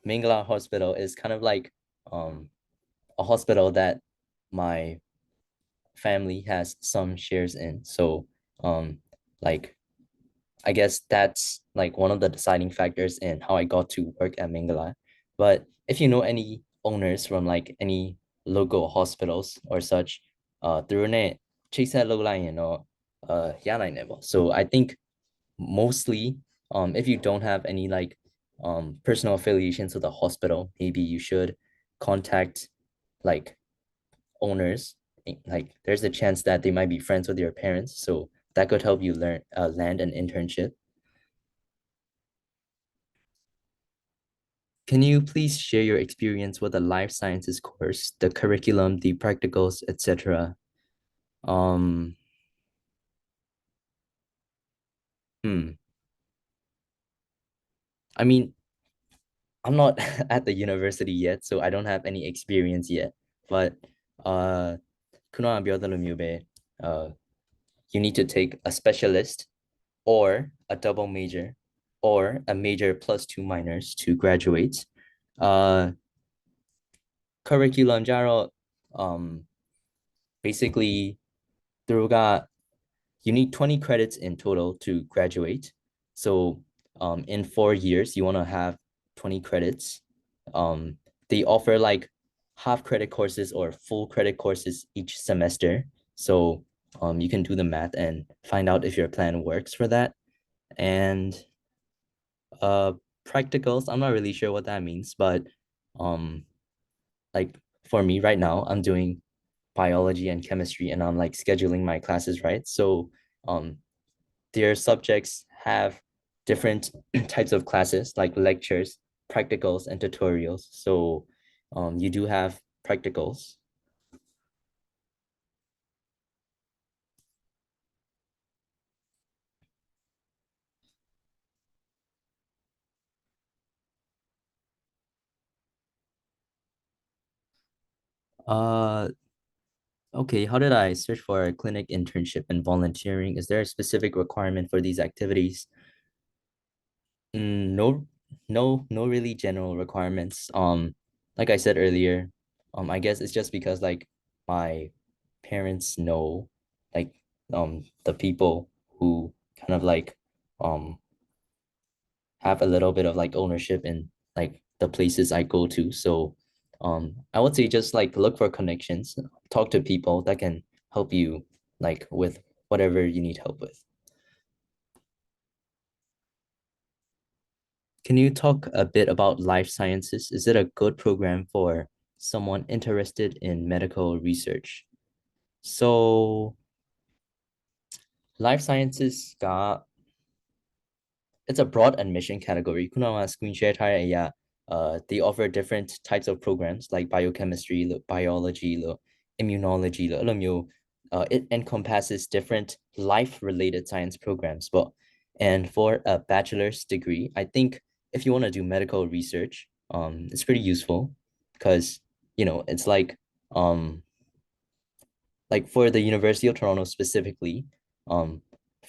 Mingalar Hospital is kind of like a hospital that my family has some shares in. So like I guess that's like one of the deciding factors in how I got to work at Mingalar. But if you know any owners from like any local hospitals or such, through it, chase that low line, you know, so I think mostly if you don't have any like personal affiliations with the hospital, maybe you should contact like owners. Like there's a chance that they might be friends with your parents, so that could help you learn land an internship. Can you please share your experience with the life sciences course, the curriculum, the practicals, etc.? I mean, I'm not at the university yet, so I don't have any experience yet. But you need to take a specialist or a double major. or a major plus 2 minors to graduate. Uh, curriculum ကြတော့ basically သူတို့က you need 20 credits in total to graduate. So in 4 years, you want to have 20 credits. They offer like half credit courses or full credit courses each semester. So you can do the math and find out if your plan works for that. And uh, practicals, I'm not really sure what that means, but um, like for me right now, I'm doing biology and chemistry and I'm like scheduling my classes, right? So their subjects have different types of classes like lectures, practicals, and tutorials. So you do have practicals. Uh, okay, how did I search for a clinic internship and volunteering? Is there a specific requirement for these activities? No, no really general requirements. Like I said earlier, I guess it's just because like my parents know like the people who kind of like um have a little bit of like ownership in like the places I go to. So I would say just like look for connections, talk to people that can help you like with whatever you need help with. Can you talk a bit about life sciences? Is it a good program for someone interested in medical research? So life sciences got it's a broad admission category. ခုနက screen share ထားတဲ့အရာ they offer different types of programs like biochemistry, biology, immunology လို့အဲ့လိုမျိုး it encompasses different life-related science programs. And for a bachelor's degree, I think if you want to do medical research, it's pretty useful because it's like for the University of Toronto specifically,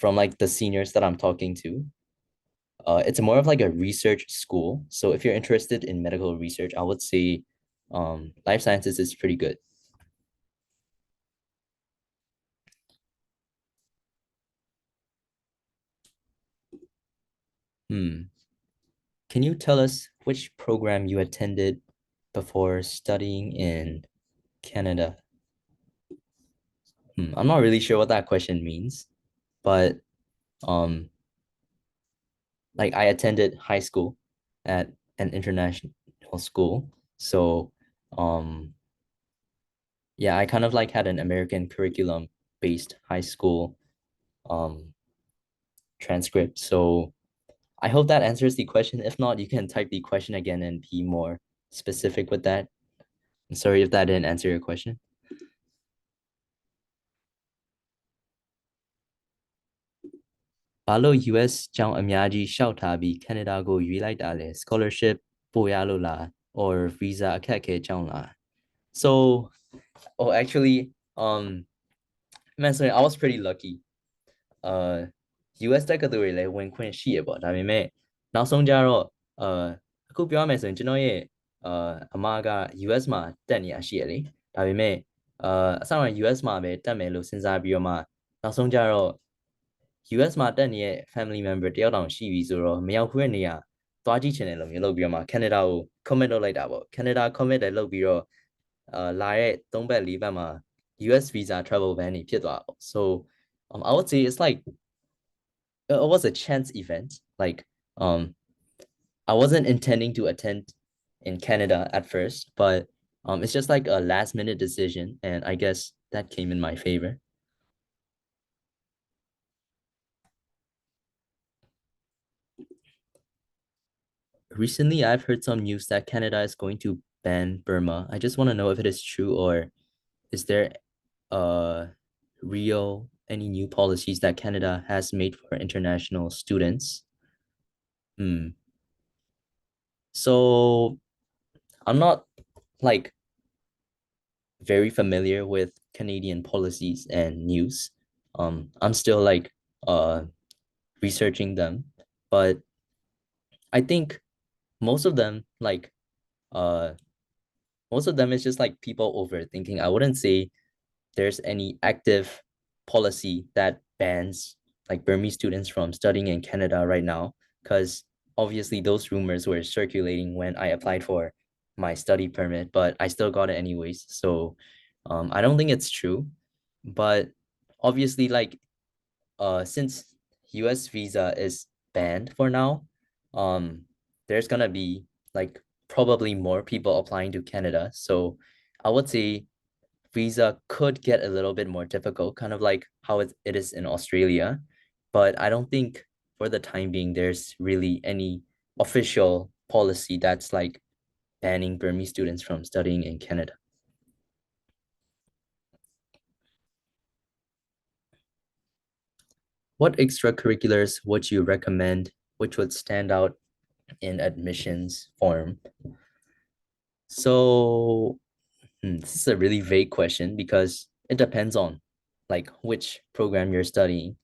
from like the seniors that I'm talking to, it's more of like a research school. So if you're interested in medical research, I would say life sciences is pretty good. Can you tell us which program you attended before studying in Canada? I'm not really sure what that question means, but um, like I attended high school at an international school. So yeah, I kind of like had an American curriculum based high school um transcript. So I hope that answers the question. If not, you can type the question again and be more specific with that. I'm sorry if that didn't answer your question. Balo US ကျောင်းအများကြီးလျှောက်ထားပြီး Canada ကိုရွေးလိုက်တာလဲ scholarship ပိုရလို့လား or visa အခက်အခဲကြောင့်လား So actually man, sorry, I was pretty lucky. US တက္ကသိုလ်တွေလည်းဝင်ခွင့်ရှိရပေါ့ဒါပေမဲ့နောက်ဆုံးကြတော့အခုပြောရမယ်ဆိုရင်ကျွန်တော်ရဲ့အမက US မှာတက်နေရရှိရလေဒါပေမဲ့အစတော့ US မှာပဲတက်မယ်လို့စဉ်းစားပြီးတော့မှနောက်ဆုံးကြတော့ US မှာတက်နေတဲ့ family member တယောက်တောင်ရှိပြီဆိုတော့မရောက်ခွင့်နေရသွားကြည့်ချင်တယ်လို့မျိုးလုပ်ပြီးတော့မှ Canada ကို commit လုပ်လိုက်တာပေါ့ Canada commit တယ်လုပ်ပြီးတော့လာတဲ့3ပတ်4ပတ်မှာ US visa travel ban တွေဖြစ်သွားအောင် so I would say it's like it was a chance event. Like, I wasn't intending to attend in Canada at first, but it's just like a last minute decision, and I guess that came in my favor. Recently, I've heard some news that Canada is going to ban Burma. I just want to know if it is true or is there real any new policies that Canada has made for international students? So I'm not like very familiar with Canadian policies and news. I'm still like researching them, but I think most of them like uh most of them is just like people overthinking. I wouldn't say there's any active policy that bans like Burmese students from studying in Canada right now, because obviously those rumors were circulating when I applied for my study permit, but I still got it anyways. So I don't think it's true. But obviously, like since US visa is banned for now, there's gonna be like probably more people applying to Canada. So I would say visa could get a little bit more difficult, kind of like how it is in Australia. But I don't think for the time being there's really any official policy that's like banning Burmese students from studying in Canada. What extracurriculars would you recommend which would stand out in admissions form? So this is a really vague question because it depends on like which program you're studying.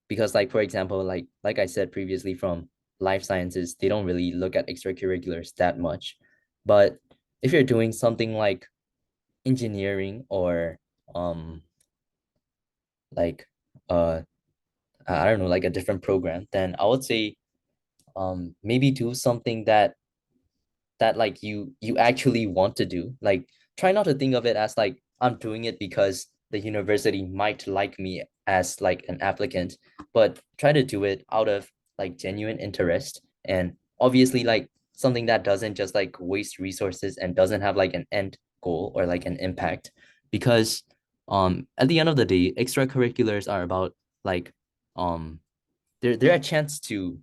Because like for example, like I said previously from life sciences, they don't really look at extracurriculars that much. But if you're doing something like engineering or like uh I don't know, like a different program, then I would say maybe do something that like you actually want to do. Like try not to think of it as like I'm doing it because the university might like me as like an applicant, but try to do it out of like genuine interest, and obviously like something that doesn't just like waste resources and doesn't have like an end goal or like an impact. Because at the end of the day, extracurriculars are about like um they're a chance to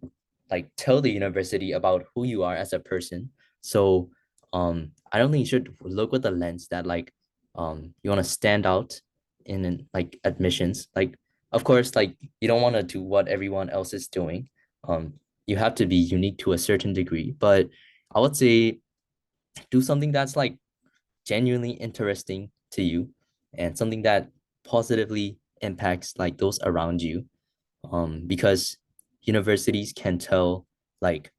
like tell the university about who you are as a person. So I don't think you should look with the lens that like you want to stand out in like admissions. Like of course like you don't want to do what everyone else is doing. Um you have to be unique to a certain degree, but I would say do something that's like genuinely interesting to you and something that positively impacts like those around you, because universities can tell like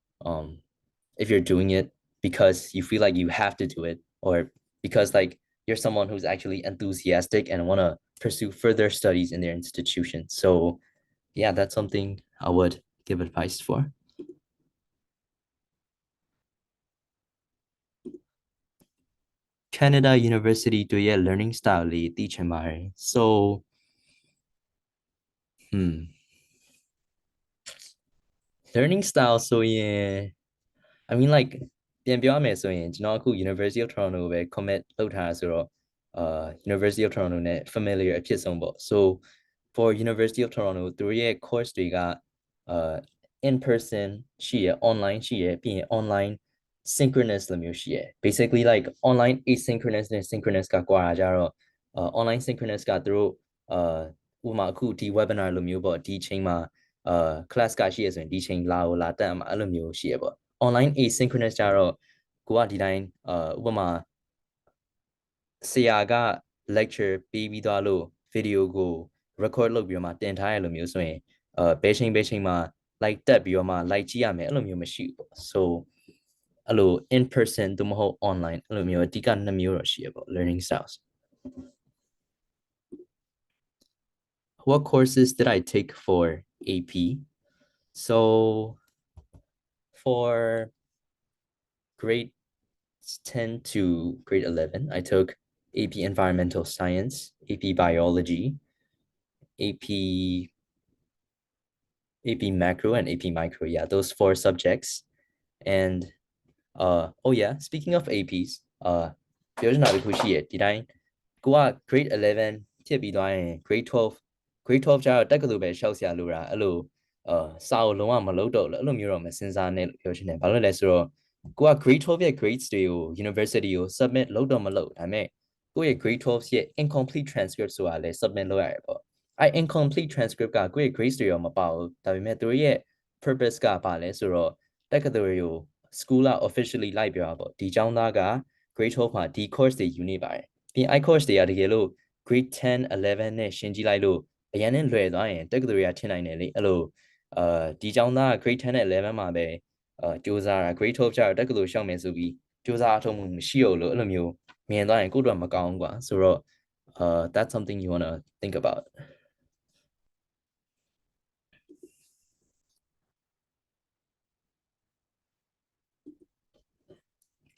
if you're doing it because you feel like you have to do it, or because like you're someone who's actually enthusiastic and want to pursue further studies in their institution. So yeah, that's something I would give advice for. Canada University တွေရဲ့ learning style လေးသိချင်ပါတယ် so hmm learning style ဆိုရင် I mean like ပြန်ပြောရမယ်ဆိုရင်ကျွန်တော်အခု University of Toronto ကိုပဲ commit လုပ်ထားတာဆိုတော့University of Toronto နဲ့ familiar အဖြစ်ဆုံးပေါ့ so for University of Toronto သူတို့ရဲ့ course တွေကin person ရှိရယ် online ရှိရယ်ပြီးရင် online synchronous လိုမျိုးရှိရယ် basically like online asynchronous နဲ့ synchronous ကကွာတာကြတော့online synchronous ကသူတို့ဥပမာအခုဒီ webinar လိုမျိုးပေါ့ဒီချိန်မှာclass ကရှိရဆိုရင်ဒီချိန်လာတက်မှာအဲ့လိုမျိုးရှိရပေါ့ online asynchronous ကြတော့ကိုကဒီတိုင်းဥပမာဆရာက lecture ပေးပြီးသွားလို့ video ကို record လုပ်ပြီးတော့မှတင်ထားရလို့မျိုးဆိုရင်ဘဲချိန်မှာ like တက်ပြီးတော့မှ like ကြည့်ရမယ်အဲ့လိုမျိုးမရှိဘူးပေါ့ so အဲ့လို in person သို့မဟုတ် online အဲ့လိုမျိုးအဓိကနှစ်မျိုးတော့ရှိရပေါ့ learning styles. What courses did I take for AP? So for grade 10 to grade 11, I took AP Environmental Science, AP Biology, AP Macro, and AP Micro. Yeah, those four subjects. And oh yeah, speaking of APs, ပြောချင်တာတစ်ခုရှိရဒီတိုင်းကိုက grade 11ဖြစ်ပြီးသွားရင် grade 12ကျတော့တက္ကသိုလ်ပဲရှောက်ဆရာလိုတာအဲ့လိုစာအုပ်လုံးဝမလုပ်တော့လို့အဲ့လိုမျိုးတော့မစဉ်းစားနဲ့လို့ပြောချင်တယ်ဘာလို့လဲဆိုတော့ကိုက grade 12ရဲ့ grades တွေကို university ကို submit လုပ်တော့မလုပ်ဒါပေမဲ့ကိုယ့်ရဲ့ grade 12ရဲ့ incomplete transcript ဆိုတာလည်း submit လုပ်ရတယ်ပေါ့အဲ့ incomplete transcript ကကိုယ့်ရဲ့ grades တွေရောမပါဘူးဒါပေမဲ့သူတို့ရဲ့ purpose ကပါလဲဆိုတော့တက္ကသိုလ်တွေကို school က officially လိုက်ပြောတာပေါ့ဒီကျောင်းသားက grade 12မှာဒီ course တွေယူနေပါတယ်ပြီး course တွေကတကယ်လို့ grade 10 11နဲ့ရှင်းကြည့်လိုက်လို့အရင်နဲ့လွယ်သွားရင်တက္ကသိုလ်တွေကထင်နိုင်တယ်လေအဲ့လိုဒီကျောင်းသား grade 10နဲ့11မှာပဲ စူးစမ်းတာ grade 12ကျတော့တက္ကသိုလ်ရှောက်မယ်ဆိုပြီးစူးစမ်းအထောက်မှုမရှိဘူးလို့အဲ့လိုမျိုးမြင်သွားရင်ကိုယ့်အတွက်မကောင်းဘူးကွာဆိုတော့that's something you want to think about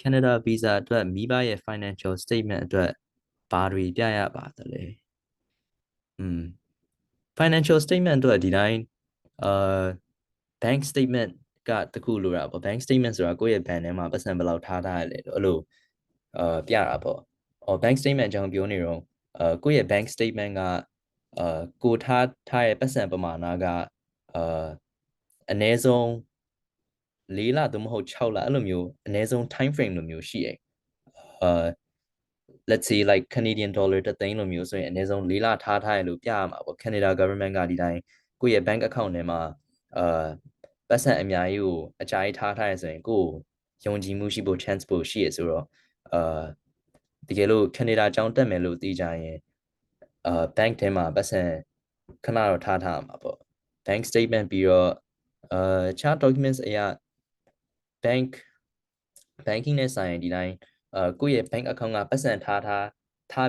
Canada visa အတွက်မိဘရဲ့ financial statement အတွက်ဘာတွေပြရပါသလဲfinancial statement အတွက်ဒီတိုင်းbank statement ကတခုလိုတာပေါ့ bank statement ဆိုတာကိုယ့်ရဲ့ bank ထဲမှာပတ်စံဘယ်လောက်ထားထားရလဲလို့အဲ့လိုပြတာပေါ့bank statement အကြောင်းပြောနေတော့ကိုယ့်ရဲ့ bank statement ကကိုထားရဲ့ပတ်စံပမာဏကအနည်းဆုံး4လသို့မဟုတ်6လအဲ့လိုမျိုးအနည်းဆုံး time frame လိုမျိုးရှိရဲ့let's say like Canadian dollar တသိန်းလိုမျိုးဆိုရင်အနည်းဆုံး4လထားရလို့ပြရမှာပေါ့ Canada government ကဒီတိုင်းကိုယ့်ရဲ့ bank account ထဲမှာပတ်စံအများကြီးကိုအကြိုက်ထားရဆိုရင်ကိုယ်ယုံကြည်မှုရှိဖို့ chance ပိုရှိရဆိုတော့တကယ်လို့ Canada အကြောင်းတက်မယ်လို့သိကြရင်bank ထဲမှာပတ်စံခဏတော့ထားရမှာပေါ့ bank statement ပြီးတော့ခြား documents အရာ banking နဲ့ဆိုင်ရင်ဒီတိုင်းကိုယ့်ရဲ့ bank account ကပတ်စံထားတာထက်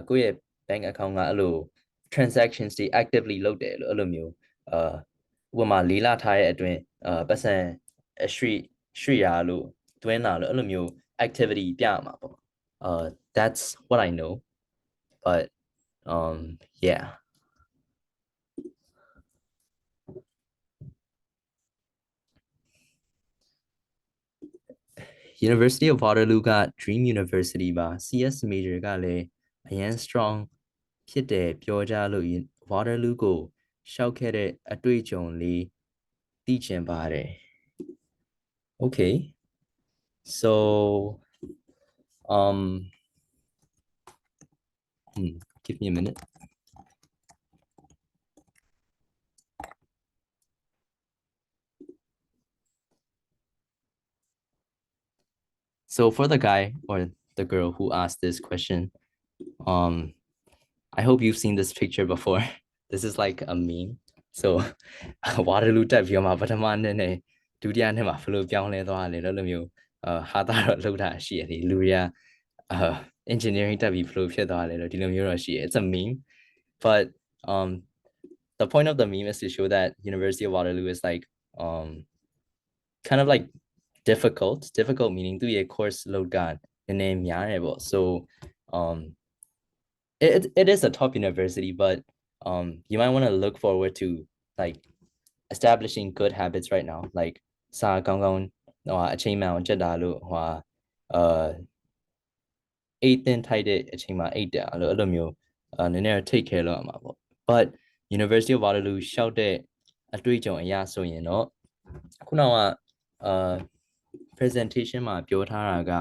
ကိုယ့်ရဲ့ bank account ကအဲ့လို transactions တွေ actively လုပ်တယ်လို့အဲ့လိုမျိုးဥပမာ4လထားရဲ့အတွင်းပတ်စံရွှေ့ရလို့တွင်းတာလို့အဲ့လိုမျိုး activity ပြရမှာပေါ့that's what I know but yeah University of Waterloo က Dream University ပါ CS major ကလည်းအရန် strong ဖြစ်တယ်ပြောကြလို့ Waterloo ကိုရှောက်ခဲ့တဲ့အတွေ့အကြုံလေးသိချင်ပါတယ် Okay so give me a minute So for the guy or the girl who asked this question, I hope you've seen this picture before. This is like a meme. So Waterloo တက်ပြီးတော့ပထမနှစ်နဲ့ဒုတိယနှစ်မှာဘယ်လိုပြောင်းလဲသွားလဲလို့မျိုးဟာတာတော့လှုပ်တာရှိရတယ်လူတွေကengineering တက်ပြီးဘယ်လိုဖြစ်သွားလဲလို့ဒီလိုမျိုးတော့ရှိတယ် It's a meme but the point of the meme is to show that University of Waterloo is like kind of like difficult meaning သူ့ရဲ့ course load ကနည်းနည်းများတယ်ပေါ့ so it is a top university but you might want to look forward to like establishing good habits right now like စာကောင်းကောင်းအချိန်မှန်အောင်ကြက်တာလို့8သင်ထိုက်တဲ့အချိန်မှာ8တက်အဲ့လိုမျိုးနည်းနည်း take care လုပ်ရမှာပေါ့ but University of Waterloo ရှောက်တဲ့အတွေ့အကြုံအရဆိုရင်တော့ခုနကpresentation မှာပြောထားတာက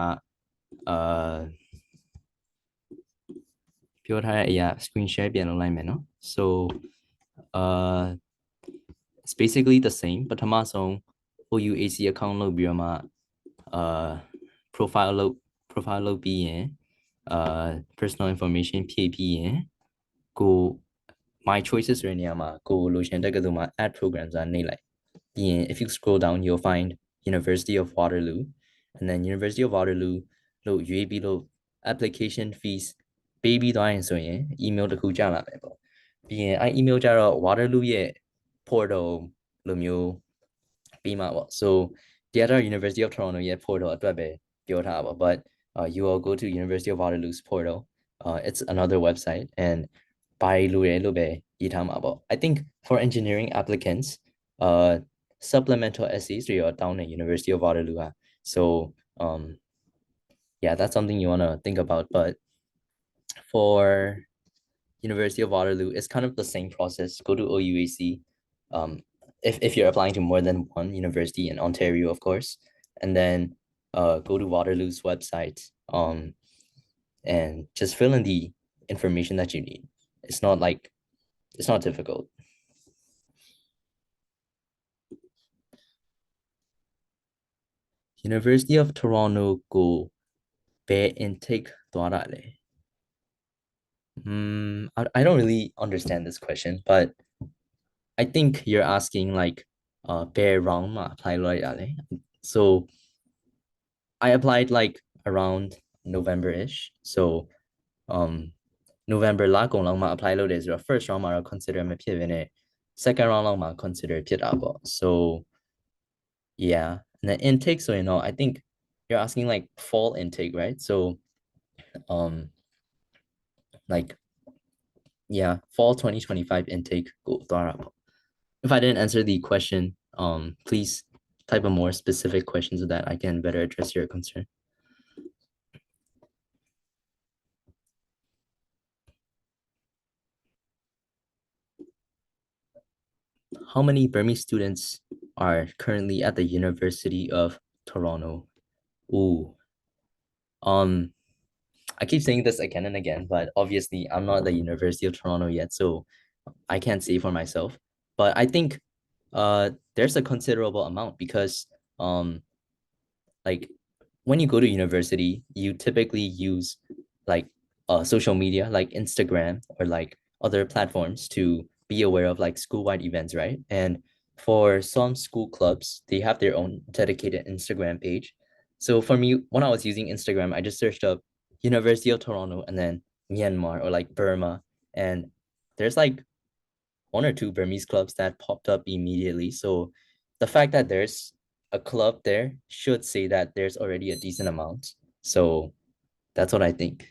ပြောထားတဲ့အရာ screen share ပြန်လုပ်လိုက်မယ်နော် so it's basically the same ပထမဆုံး OUAC account လုပ်ပြီးတော့မှprofile လုပ်ပြီးရင်personal information ဖြည့်ပြီးရင်ကို my choices ဆိုတဲ့နေရာမှာကိုလိုချင်တဲ့ကတူမှာ add programs နှိပ်လိုက်ပြီးရင် if you scroll down you'll find University of Waterloo and then University of Waterloo လို့ရွေးပြီးလို့ application fees ပေးပြီးသွားရင်ဆိုရင် email တစ်ခုကြလာမယ်ပေါ့ပြီးရင်အဲ့ email ကြတော့ Waterloo ရဲ့ portal လိုမျိုးပြီးမှာပေါ့ so the other University of Toronto ရဲ့ portal အတွက်ပဲပြောထားပါ but you will go to University of Waterloo's portal it's another website and by လို့ရလို့ပဲရေးထားမှာပေါ့ I think for engineering applicants supplemental essays တွေရောတောင်းတဲ့ University of Waterloo so yeah that's something you want to think about but for University of Waterloo it's kind of the same process go to OUAC if you're applying to more than one university in Ontario of course and then go to Waterloo's website and just fill in the information that you need it's not difficult University of Toronto ကိုဘယ် intake သွားတာလဲI don't really understand this question but I think you're asking like bare wrong ma apply လုပ်ရလေ so I applied like around November-ish so um November လကုန်လောက်မှာ apply လုပ်တယ်ဆိုတော့ first round မှာတော့ consider မဖြစ်ဘဲနဲ့ second round လောက်မှာ consider ဖြစ်တာပေါ့ so yeah and then intake so you know I think you're asking like fall intake right so um like yeah fall 2025 intake go if I didn't answer the question please type a more specific question so that I can better address your concern. How many Burmese students are currently at the University of Toronto? Ooh. I keep saying this again and again, but obviously I'm not at the University of Toronto yet, so I can't say for myself. But I think there's a considerable amount because like when you go to university, you typically use like social media like Instagram or like other platforms to be aware of like school-wide events, right? And for some school clubs, they have their own dedicated Instagram page. So for me, when I was using Instagram, I just searched up University of Toronto and then Myanmar or like Burma. And there's like one or two Burmese clubs that popped up immediately. So the fact that there's a club there should say that there's already a decent amount. So that's what I think.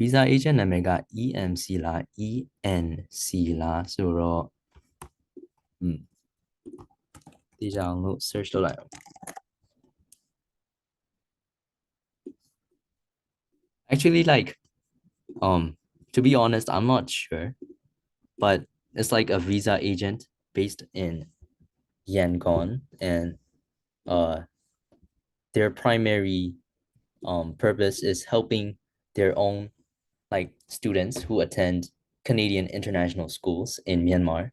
Visa agent နာမည်က EMC လား ENC လားဆိုတော့ဒီကြောင်လို့ search လုပ်လိုက်အောင် Actually like to be honest I'm not sure but it's like a visa agent based in Yangon and their primary purpose is helping their own like students who attend Canadian international schools in Myanmar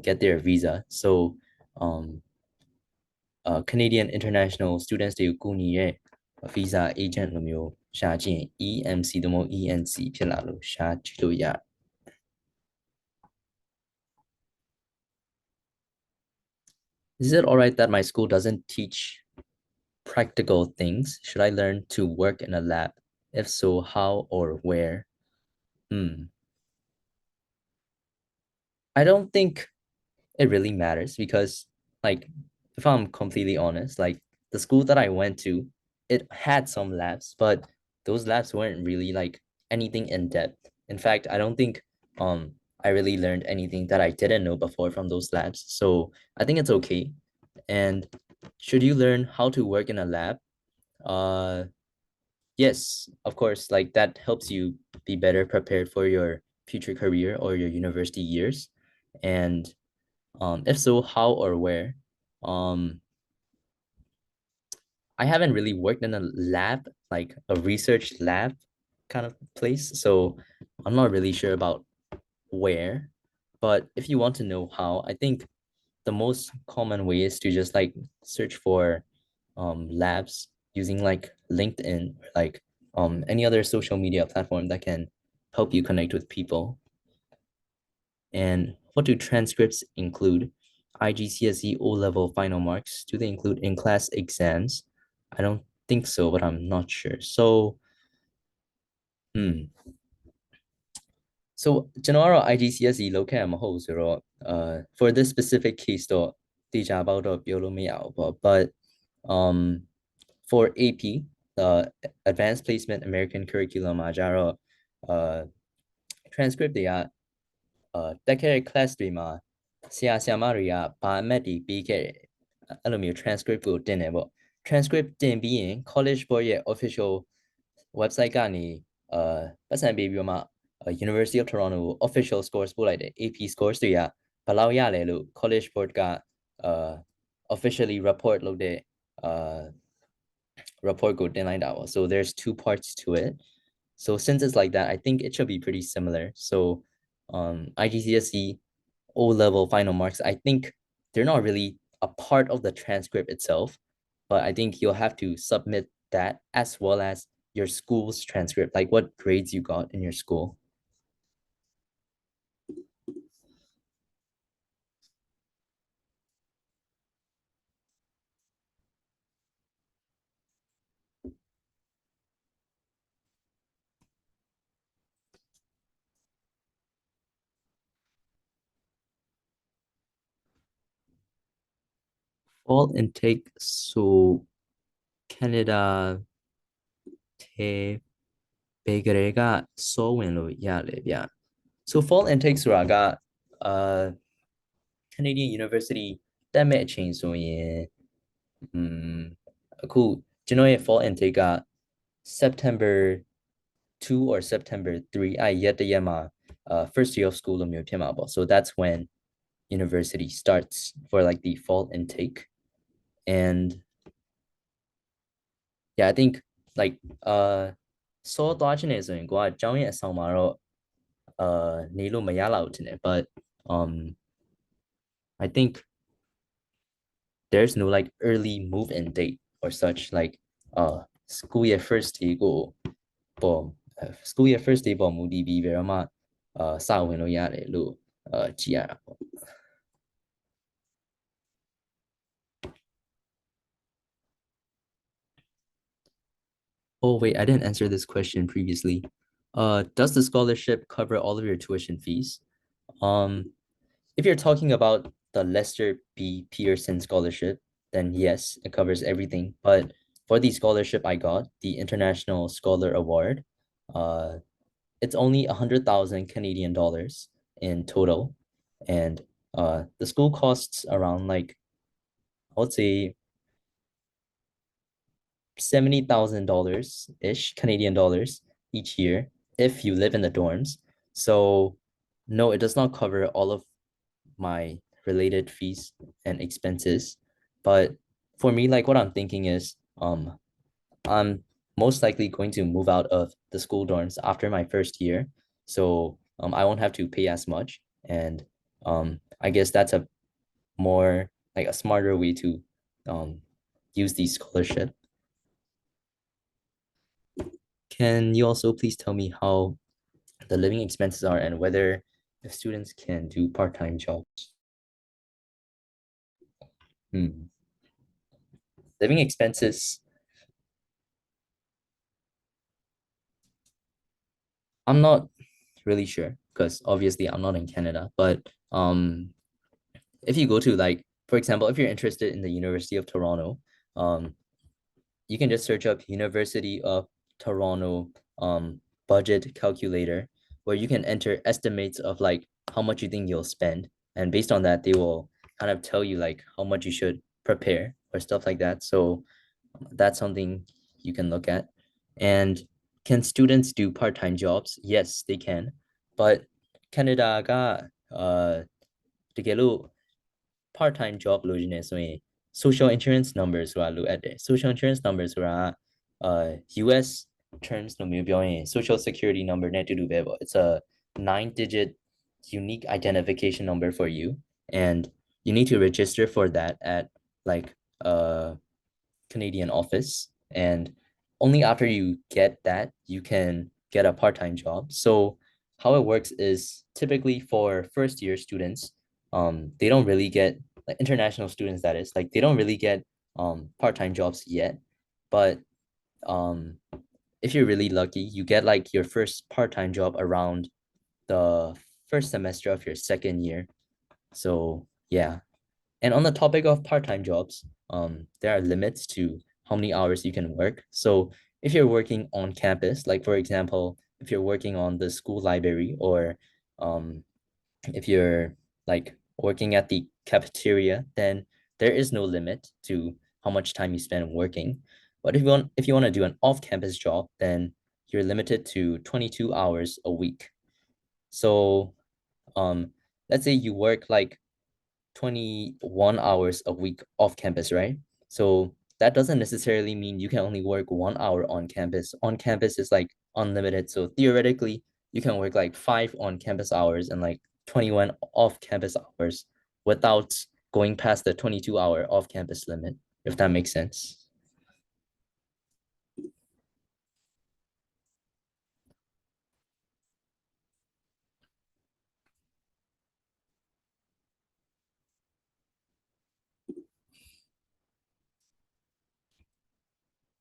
get their visa. So Canadian international students တွေကိုကူညီရဲ့ visa agent လိုမျိုးရှာကြည့်ရင် EMC သို့မဟုတ် ENC ဖြစ်လာလို့ရှာကြည့်လို့ရ Is it all right that my school doesn't teach practical things? Should I learn to work in a lab? If so, how or where? I don't think it really matters because like if I'm completely honest, like the school that I went to, it had some labs, but those labs weren't really like anything in depth. In fact, I don't think I really learned anything that I didn't know before from those labs. So I think it's okay. And should you learn how to work in a lab? Yes, of course, like that helps you be better prepared for your future career or your university years. And if so, how or where? I haven't really worked in a lab, like a research lab kind of place, so I'm not really sure about where. But if you want to know how, I think the most common way is to just like search for labs using like LinkedIn or like any other social media platform that can help you connect with people. And what do transcripts include? IGCSE O-level final marks, do they include in-class exams? I don't think so, but I'm not sure. So so ကျွန်တော်ကတော့ IGCSE လောက်ခဲ့မှာမဟုတ်ဆိုတော့for this specific case တော့တေချာပေါက်တော့ပြောလို့မရဘူးပေါ့ but for AP the advanced placement American curriculum မှာကျတော့transcript တွေကတက်ခဲ့တဲ့ class တွေမှာဆရာဆရာမတွေကဘာအမှတ်တွေပေးခဲ့တယ်အဲ့လိုမျိုး transcript ကိုတင်တယ်ပေါ့ transcript တင်ပြီးရင် college board ရဲ့ official website ကနေပတ်စံပေးပြီးတော့မှ University of Toronto ကို official scores ပို့လိုက်တယ် AP scores တွေကဘယ်လောက်ရလဲလို့ college board ကofficially report လုပ်တဲ့ report go deadline that was. So there's two parts to it. So since it's like that, I think it should be pretty similar. So IGCSE O level final marks, I think they're not really a part of the transcript itself, but I think you'll have to submit that as well as your school's transcript, like what grades you got in your school. Fall intake, so Canada 테 베그레가 소원로 야레비아. So fall intakeဆိုတာက Canadian University တက်မဲ့အချိန်ဆိုရင်အခုကျွန်တော်ရဲ့ fall intake က September 2 or September 3 အဲ့ရက်တရက်မှာ first year of school လို့မျိုးဖြစ်မှာပေါ့ so that's when university starts for like the fall intake. And yeah, I think like so သွားချင်နေဆိုရင်ကိုကကျောင်းရဲ့အဆောင်မှာတော့နေလို့မရလောက်ထင်တယ် but I think there's no like early move-in date or such, like school year first day go for school year first day for moody be very much စဝင်လို့ရတယ်လို့ကြည့်ရတာပေါ့. Oh wait, I didn't answer this question previously. Does the scholarship cover all of your tuition fees? If you're talking about the Lester B. Pearson scholarship, then yes, it covers everything. But for the scholarship I got, the International Scholar Award, it's only 100,000 Canadian dollars in total. And the school costs around like, I would say $70,000 ish Canadian dollars each year if you live in the dorms. So no, it does not cover all of my related fees and expenses. But for me, like what I'm thinking is I'm most likely going to move out of the school dorms after my first year. So I won't have to pay as much. And I guess that's a more like a smarter way to use the scholarship. Can you also please tell me how the living expenses are and whether the students can do part-time jobs? Living expenses, I'm not really sure because obviously I'm not in Canada, but if you go to like, for example, if you're interested in the University of Toronto, you can just search up University of Toronto budget calculator, where you can enter estimates of like how much you think you'll spend, and based on that they will kind of tell you like how much you should prepare or stuff like that. So that's something you can look at. And can students do part-time jobs? Yes, they can. But Canada가တကယ်လို့ part-time job လို့နေဆိုရင် social insurance numbers ဆိုတာလိုအပ်တယ်. Social insurance numbers ဆိုတာ US terms လို့မျိုးပြောရင် social security number နဲ့အတူတူပဲပေါ့. It's a 9-digit unique identification number for you, and you need to register for that at like Canadian office, and only after you get that you can get a part-time job. So how it works is typically for first year students, they don't really get, like international students that is, like they don't really get part-time jobs yet, but if you're really lucky, you get like your first part-time job around the first semester of your second year. So yeah. And on the topic of part-time jobs, there are limits to how many hours you can work. So if you're working on campus, like for example, if you're working on the school library, or if you're like working at the cafeteria, then there is no limit to how much time you spend working. But if you want to do an off-campus job, then you're limited to 22 hours a week. So let's say you work like 21 hours a week off campus, right? So that doesn't necessarily mean you can only work 1 hour on campus. On campus is like unlimited. So theoretically, you can work like 5 on-campus hours and like 21 off-campus hours without going past the 22-hour off-campus limit, if that makes sense.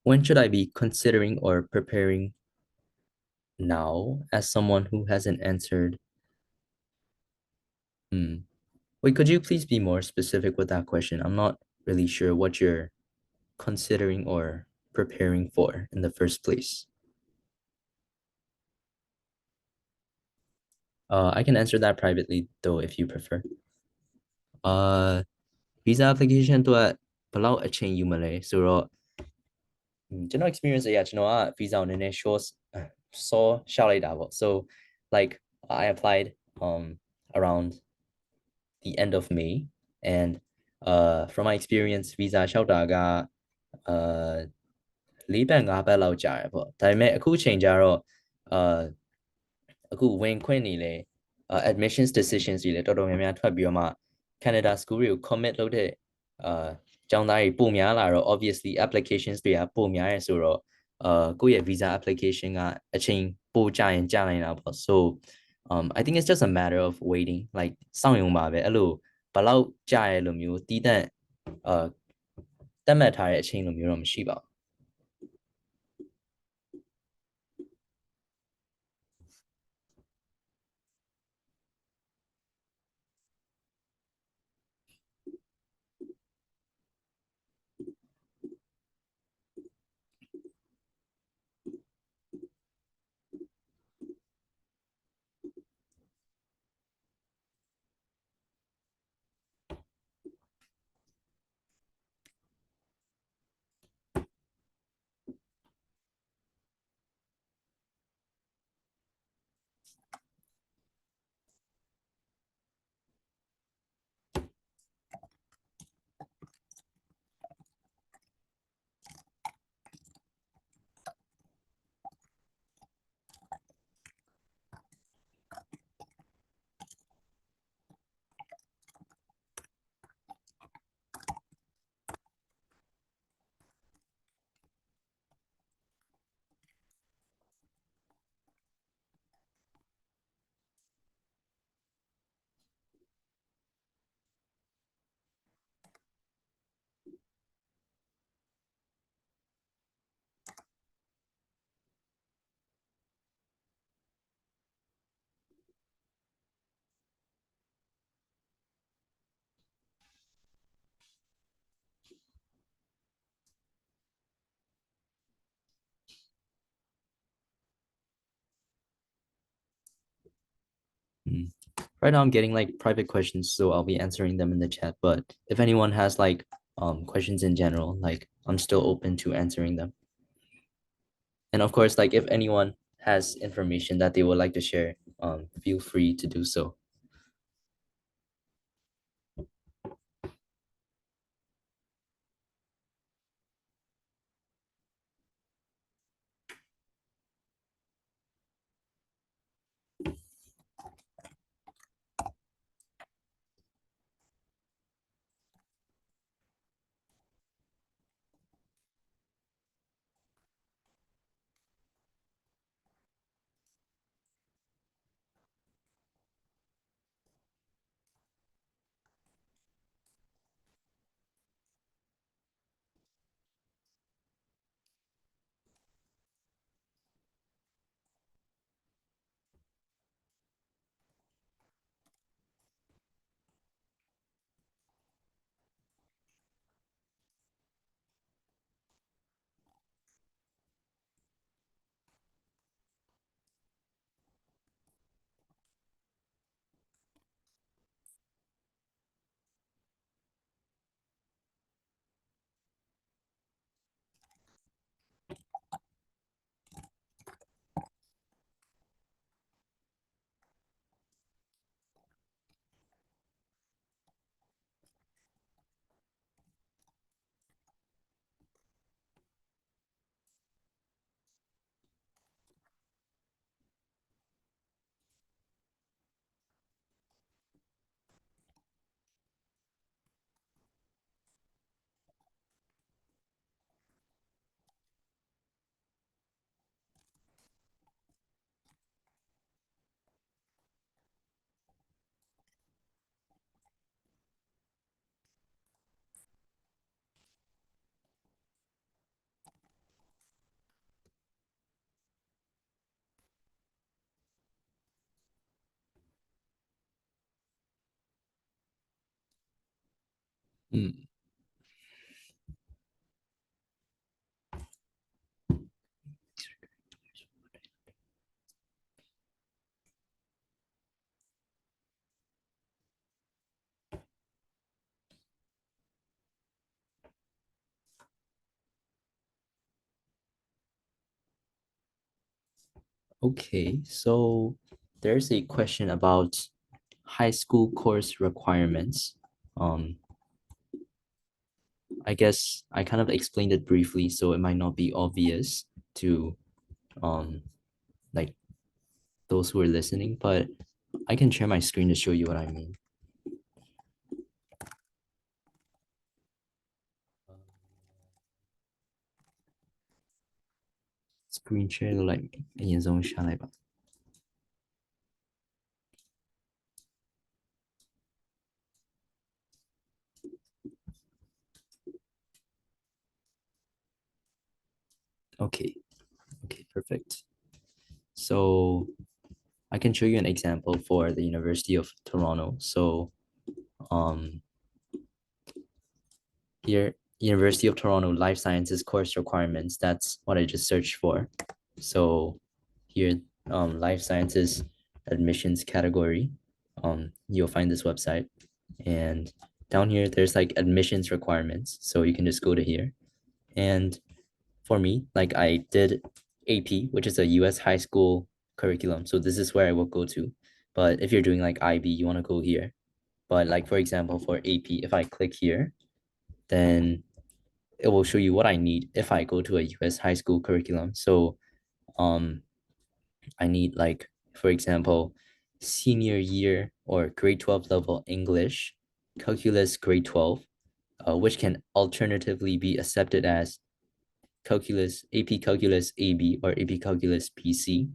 When should I be considering or preparing now as someone who hasn't answered? Wait, could you please be more specific with that question? I'm not really sure what you're considering or preparing for in the first place. I can answer that privately though if you prefer. Visa application အတွက်ဘယ်လောက်အချိန်ယူမလဲဆိုတော့ကျွန်တော် experience အရကျွန်တော်က visa ကိုနည်းနည်း short စောလျှောက်လိုက်တာပေါ့ so like I applied around the end of May and from my experience visa လျှောက်တာက4 ပတ် 5 ပတ်လောက်ကြာတယ်ပေါ့ဒါပေမဲ့အခုချိန်ကျတော့အခုဝင်ခွင့်နေလဲadmissions decisions တွေလည်းတော်တော်များများထွက်ပြီးတော့မှ Canada school တွေကို commit လုပ်တဲ့ကျောင်းသားတွေပိုများလာတော့ obviously applications တွေကပိုများရဲဆိုတော့ကိုယ့်ရဲ့ visa application ကအချိန်ပိုကြာရင်ကြာနိုင်တာပေါ့ so I think it's just a matter of waiting like စောင့်ရုံပါပဲအဲ့လိုဘယ်လောက်ကြာရဲလို့မျိုးတီးတန့်သတ်မှတ်ထားတဲ့အချိန်လိုမျိုးတော့မရှိပါဘူး Right now I'm getting like private questions, so I'll be answering them in the chat. But if anyone has like questions in general, like I'm still open to answering them. And of course, like if anyone has information that they would like to share, feel free to do so. Mm. Okay, so there's a question about high school course requirements. Um, I guess I kind of explained it briefly, so it might not be obvious to um like those who are listening, but I can share my screen to show you what I mean. Screen share 来严重下来吧。Okay, okay, perfect. So I can show you an example for the University of Toronto. So um, here, University of Toronto Life Sciences course requirements, that's what I just searched for. So here, Life Sciences admissions category, you'll find this website. And down here, there's like admissions requirements. So you can just go to here. And for me, like I did AP, which is a US high school curriculum. So this is where I will go to. But if you're doing like IB, you want to go here. But like for example, for AP, if I click here, then it will show you what I need if I go to a US high school curriculum. So um I need like for example, senior year or grade 12 level English, calculus grade 12, which can alternatively be accepted as calculus, AP calculus AB or AP calculus PC.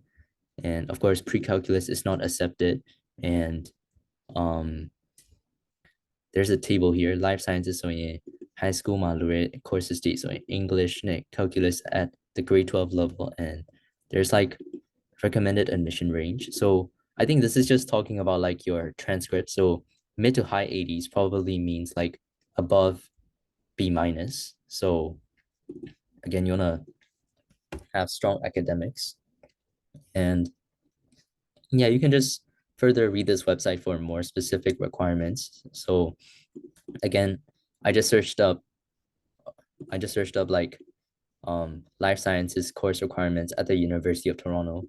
And of course, pre-calculus is not accepted. And um, there's a table here, life sciences so in high school courses date so English, calculus at the grade 12 level, and there's like recommended admission range. So I think this is just talking about like your transcript. So mid to high 80s probably means like above B minus. So again, you wanna have strong academics. And yeah, you can just further read this website for more specific requirements. So again, I just searched up I just searched up like life sciences course requirements at the University of Toronto.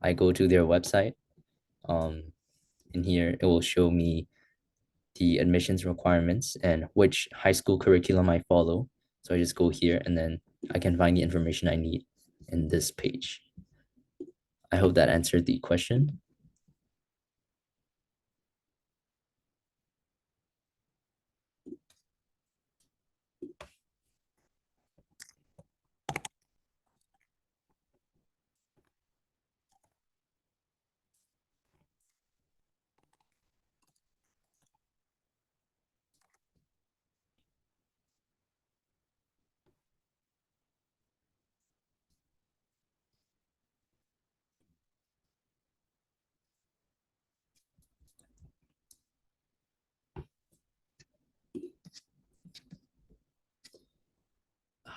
I go to their website. Um, in here, it will show me the admissions requirements and which high school curriculum I follow. So I just go here and then I can find the information I need in this page. I hope that answered the question.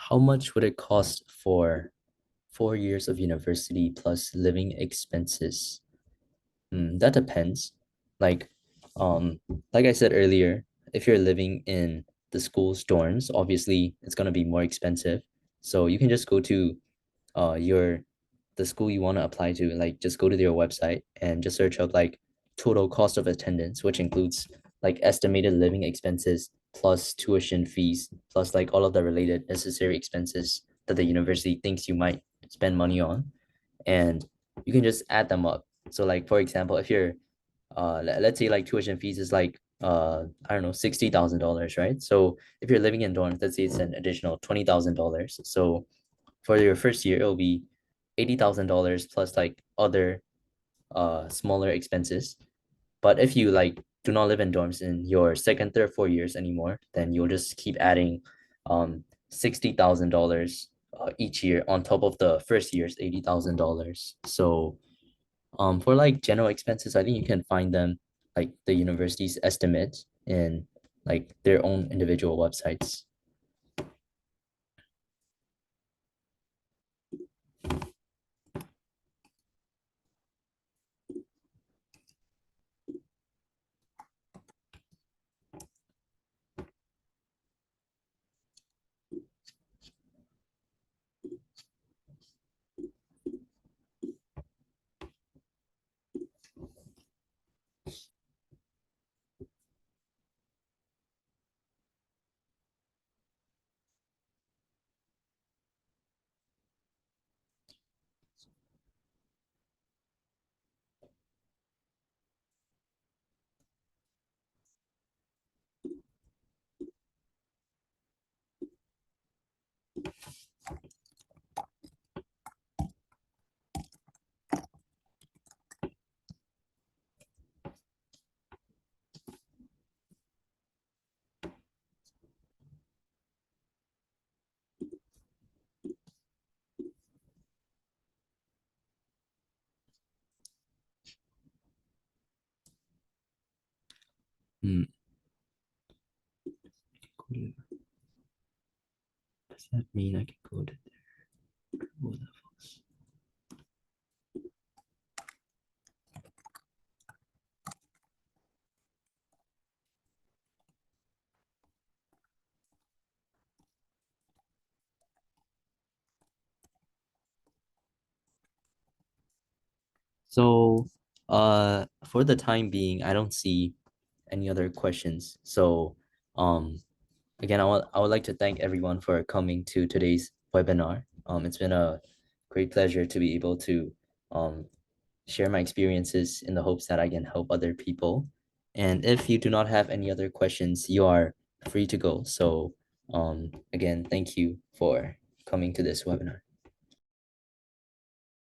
How much would it cost for 4 years of university plus living expenses? That depends. Like, like I said earlier, if you're living in the school's dorms, obviously it's gonna be more expensive. So you can just go to your the school you want to apply to, like just go to their website and just search up like total cost of attendance, which includes like estimated living expenses plus tuition fees, plus like all of the related necessary expenses that the university thinks you might spend money on. And you can just add them up. So like for example, if you're let's say like tuition fees is like I don't know, $60,000, right? So if you're living in dorms, let's say it's an additional $20,000. So for your first year, it'll be $80,000 plus like other smaller expenses. But if you like do not live in dorms in your second, third, 4 years anymore, then you'll just keep adding $60,000 each year on top of the first year's $80,000. So for like general expenses, I think you can find them like the university's estimate in like their own individual websites. Hmm. Does that mean I can go to their levels? So, for the time being, I don't see any other questions. So, again, I would like to thank everyone for coming to today's webinar. It's been a great pleasure to be able to um, share my experiences in the hopes that I can help other people. And if you do not have any other questions, you are free to go. So, again, thank you for coming to this webinar.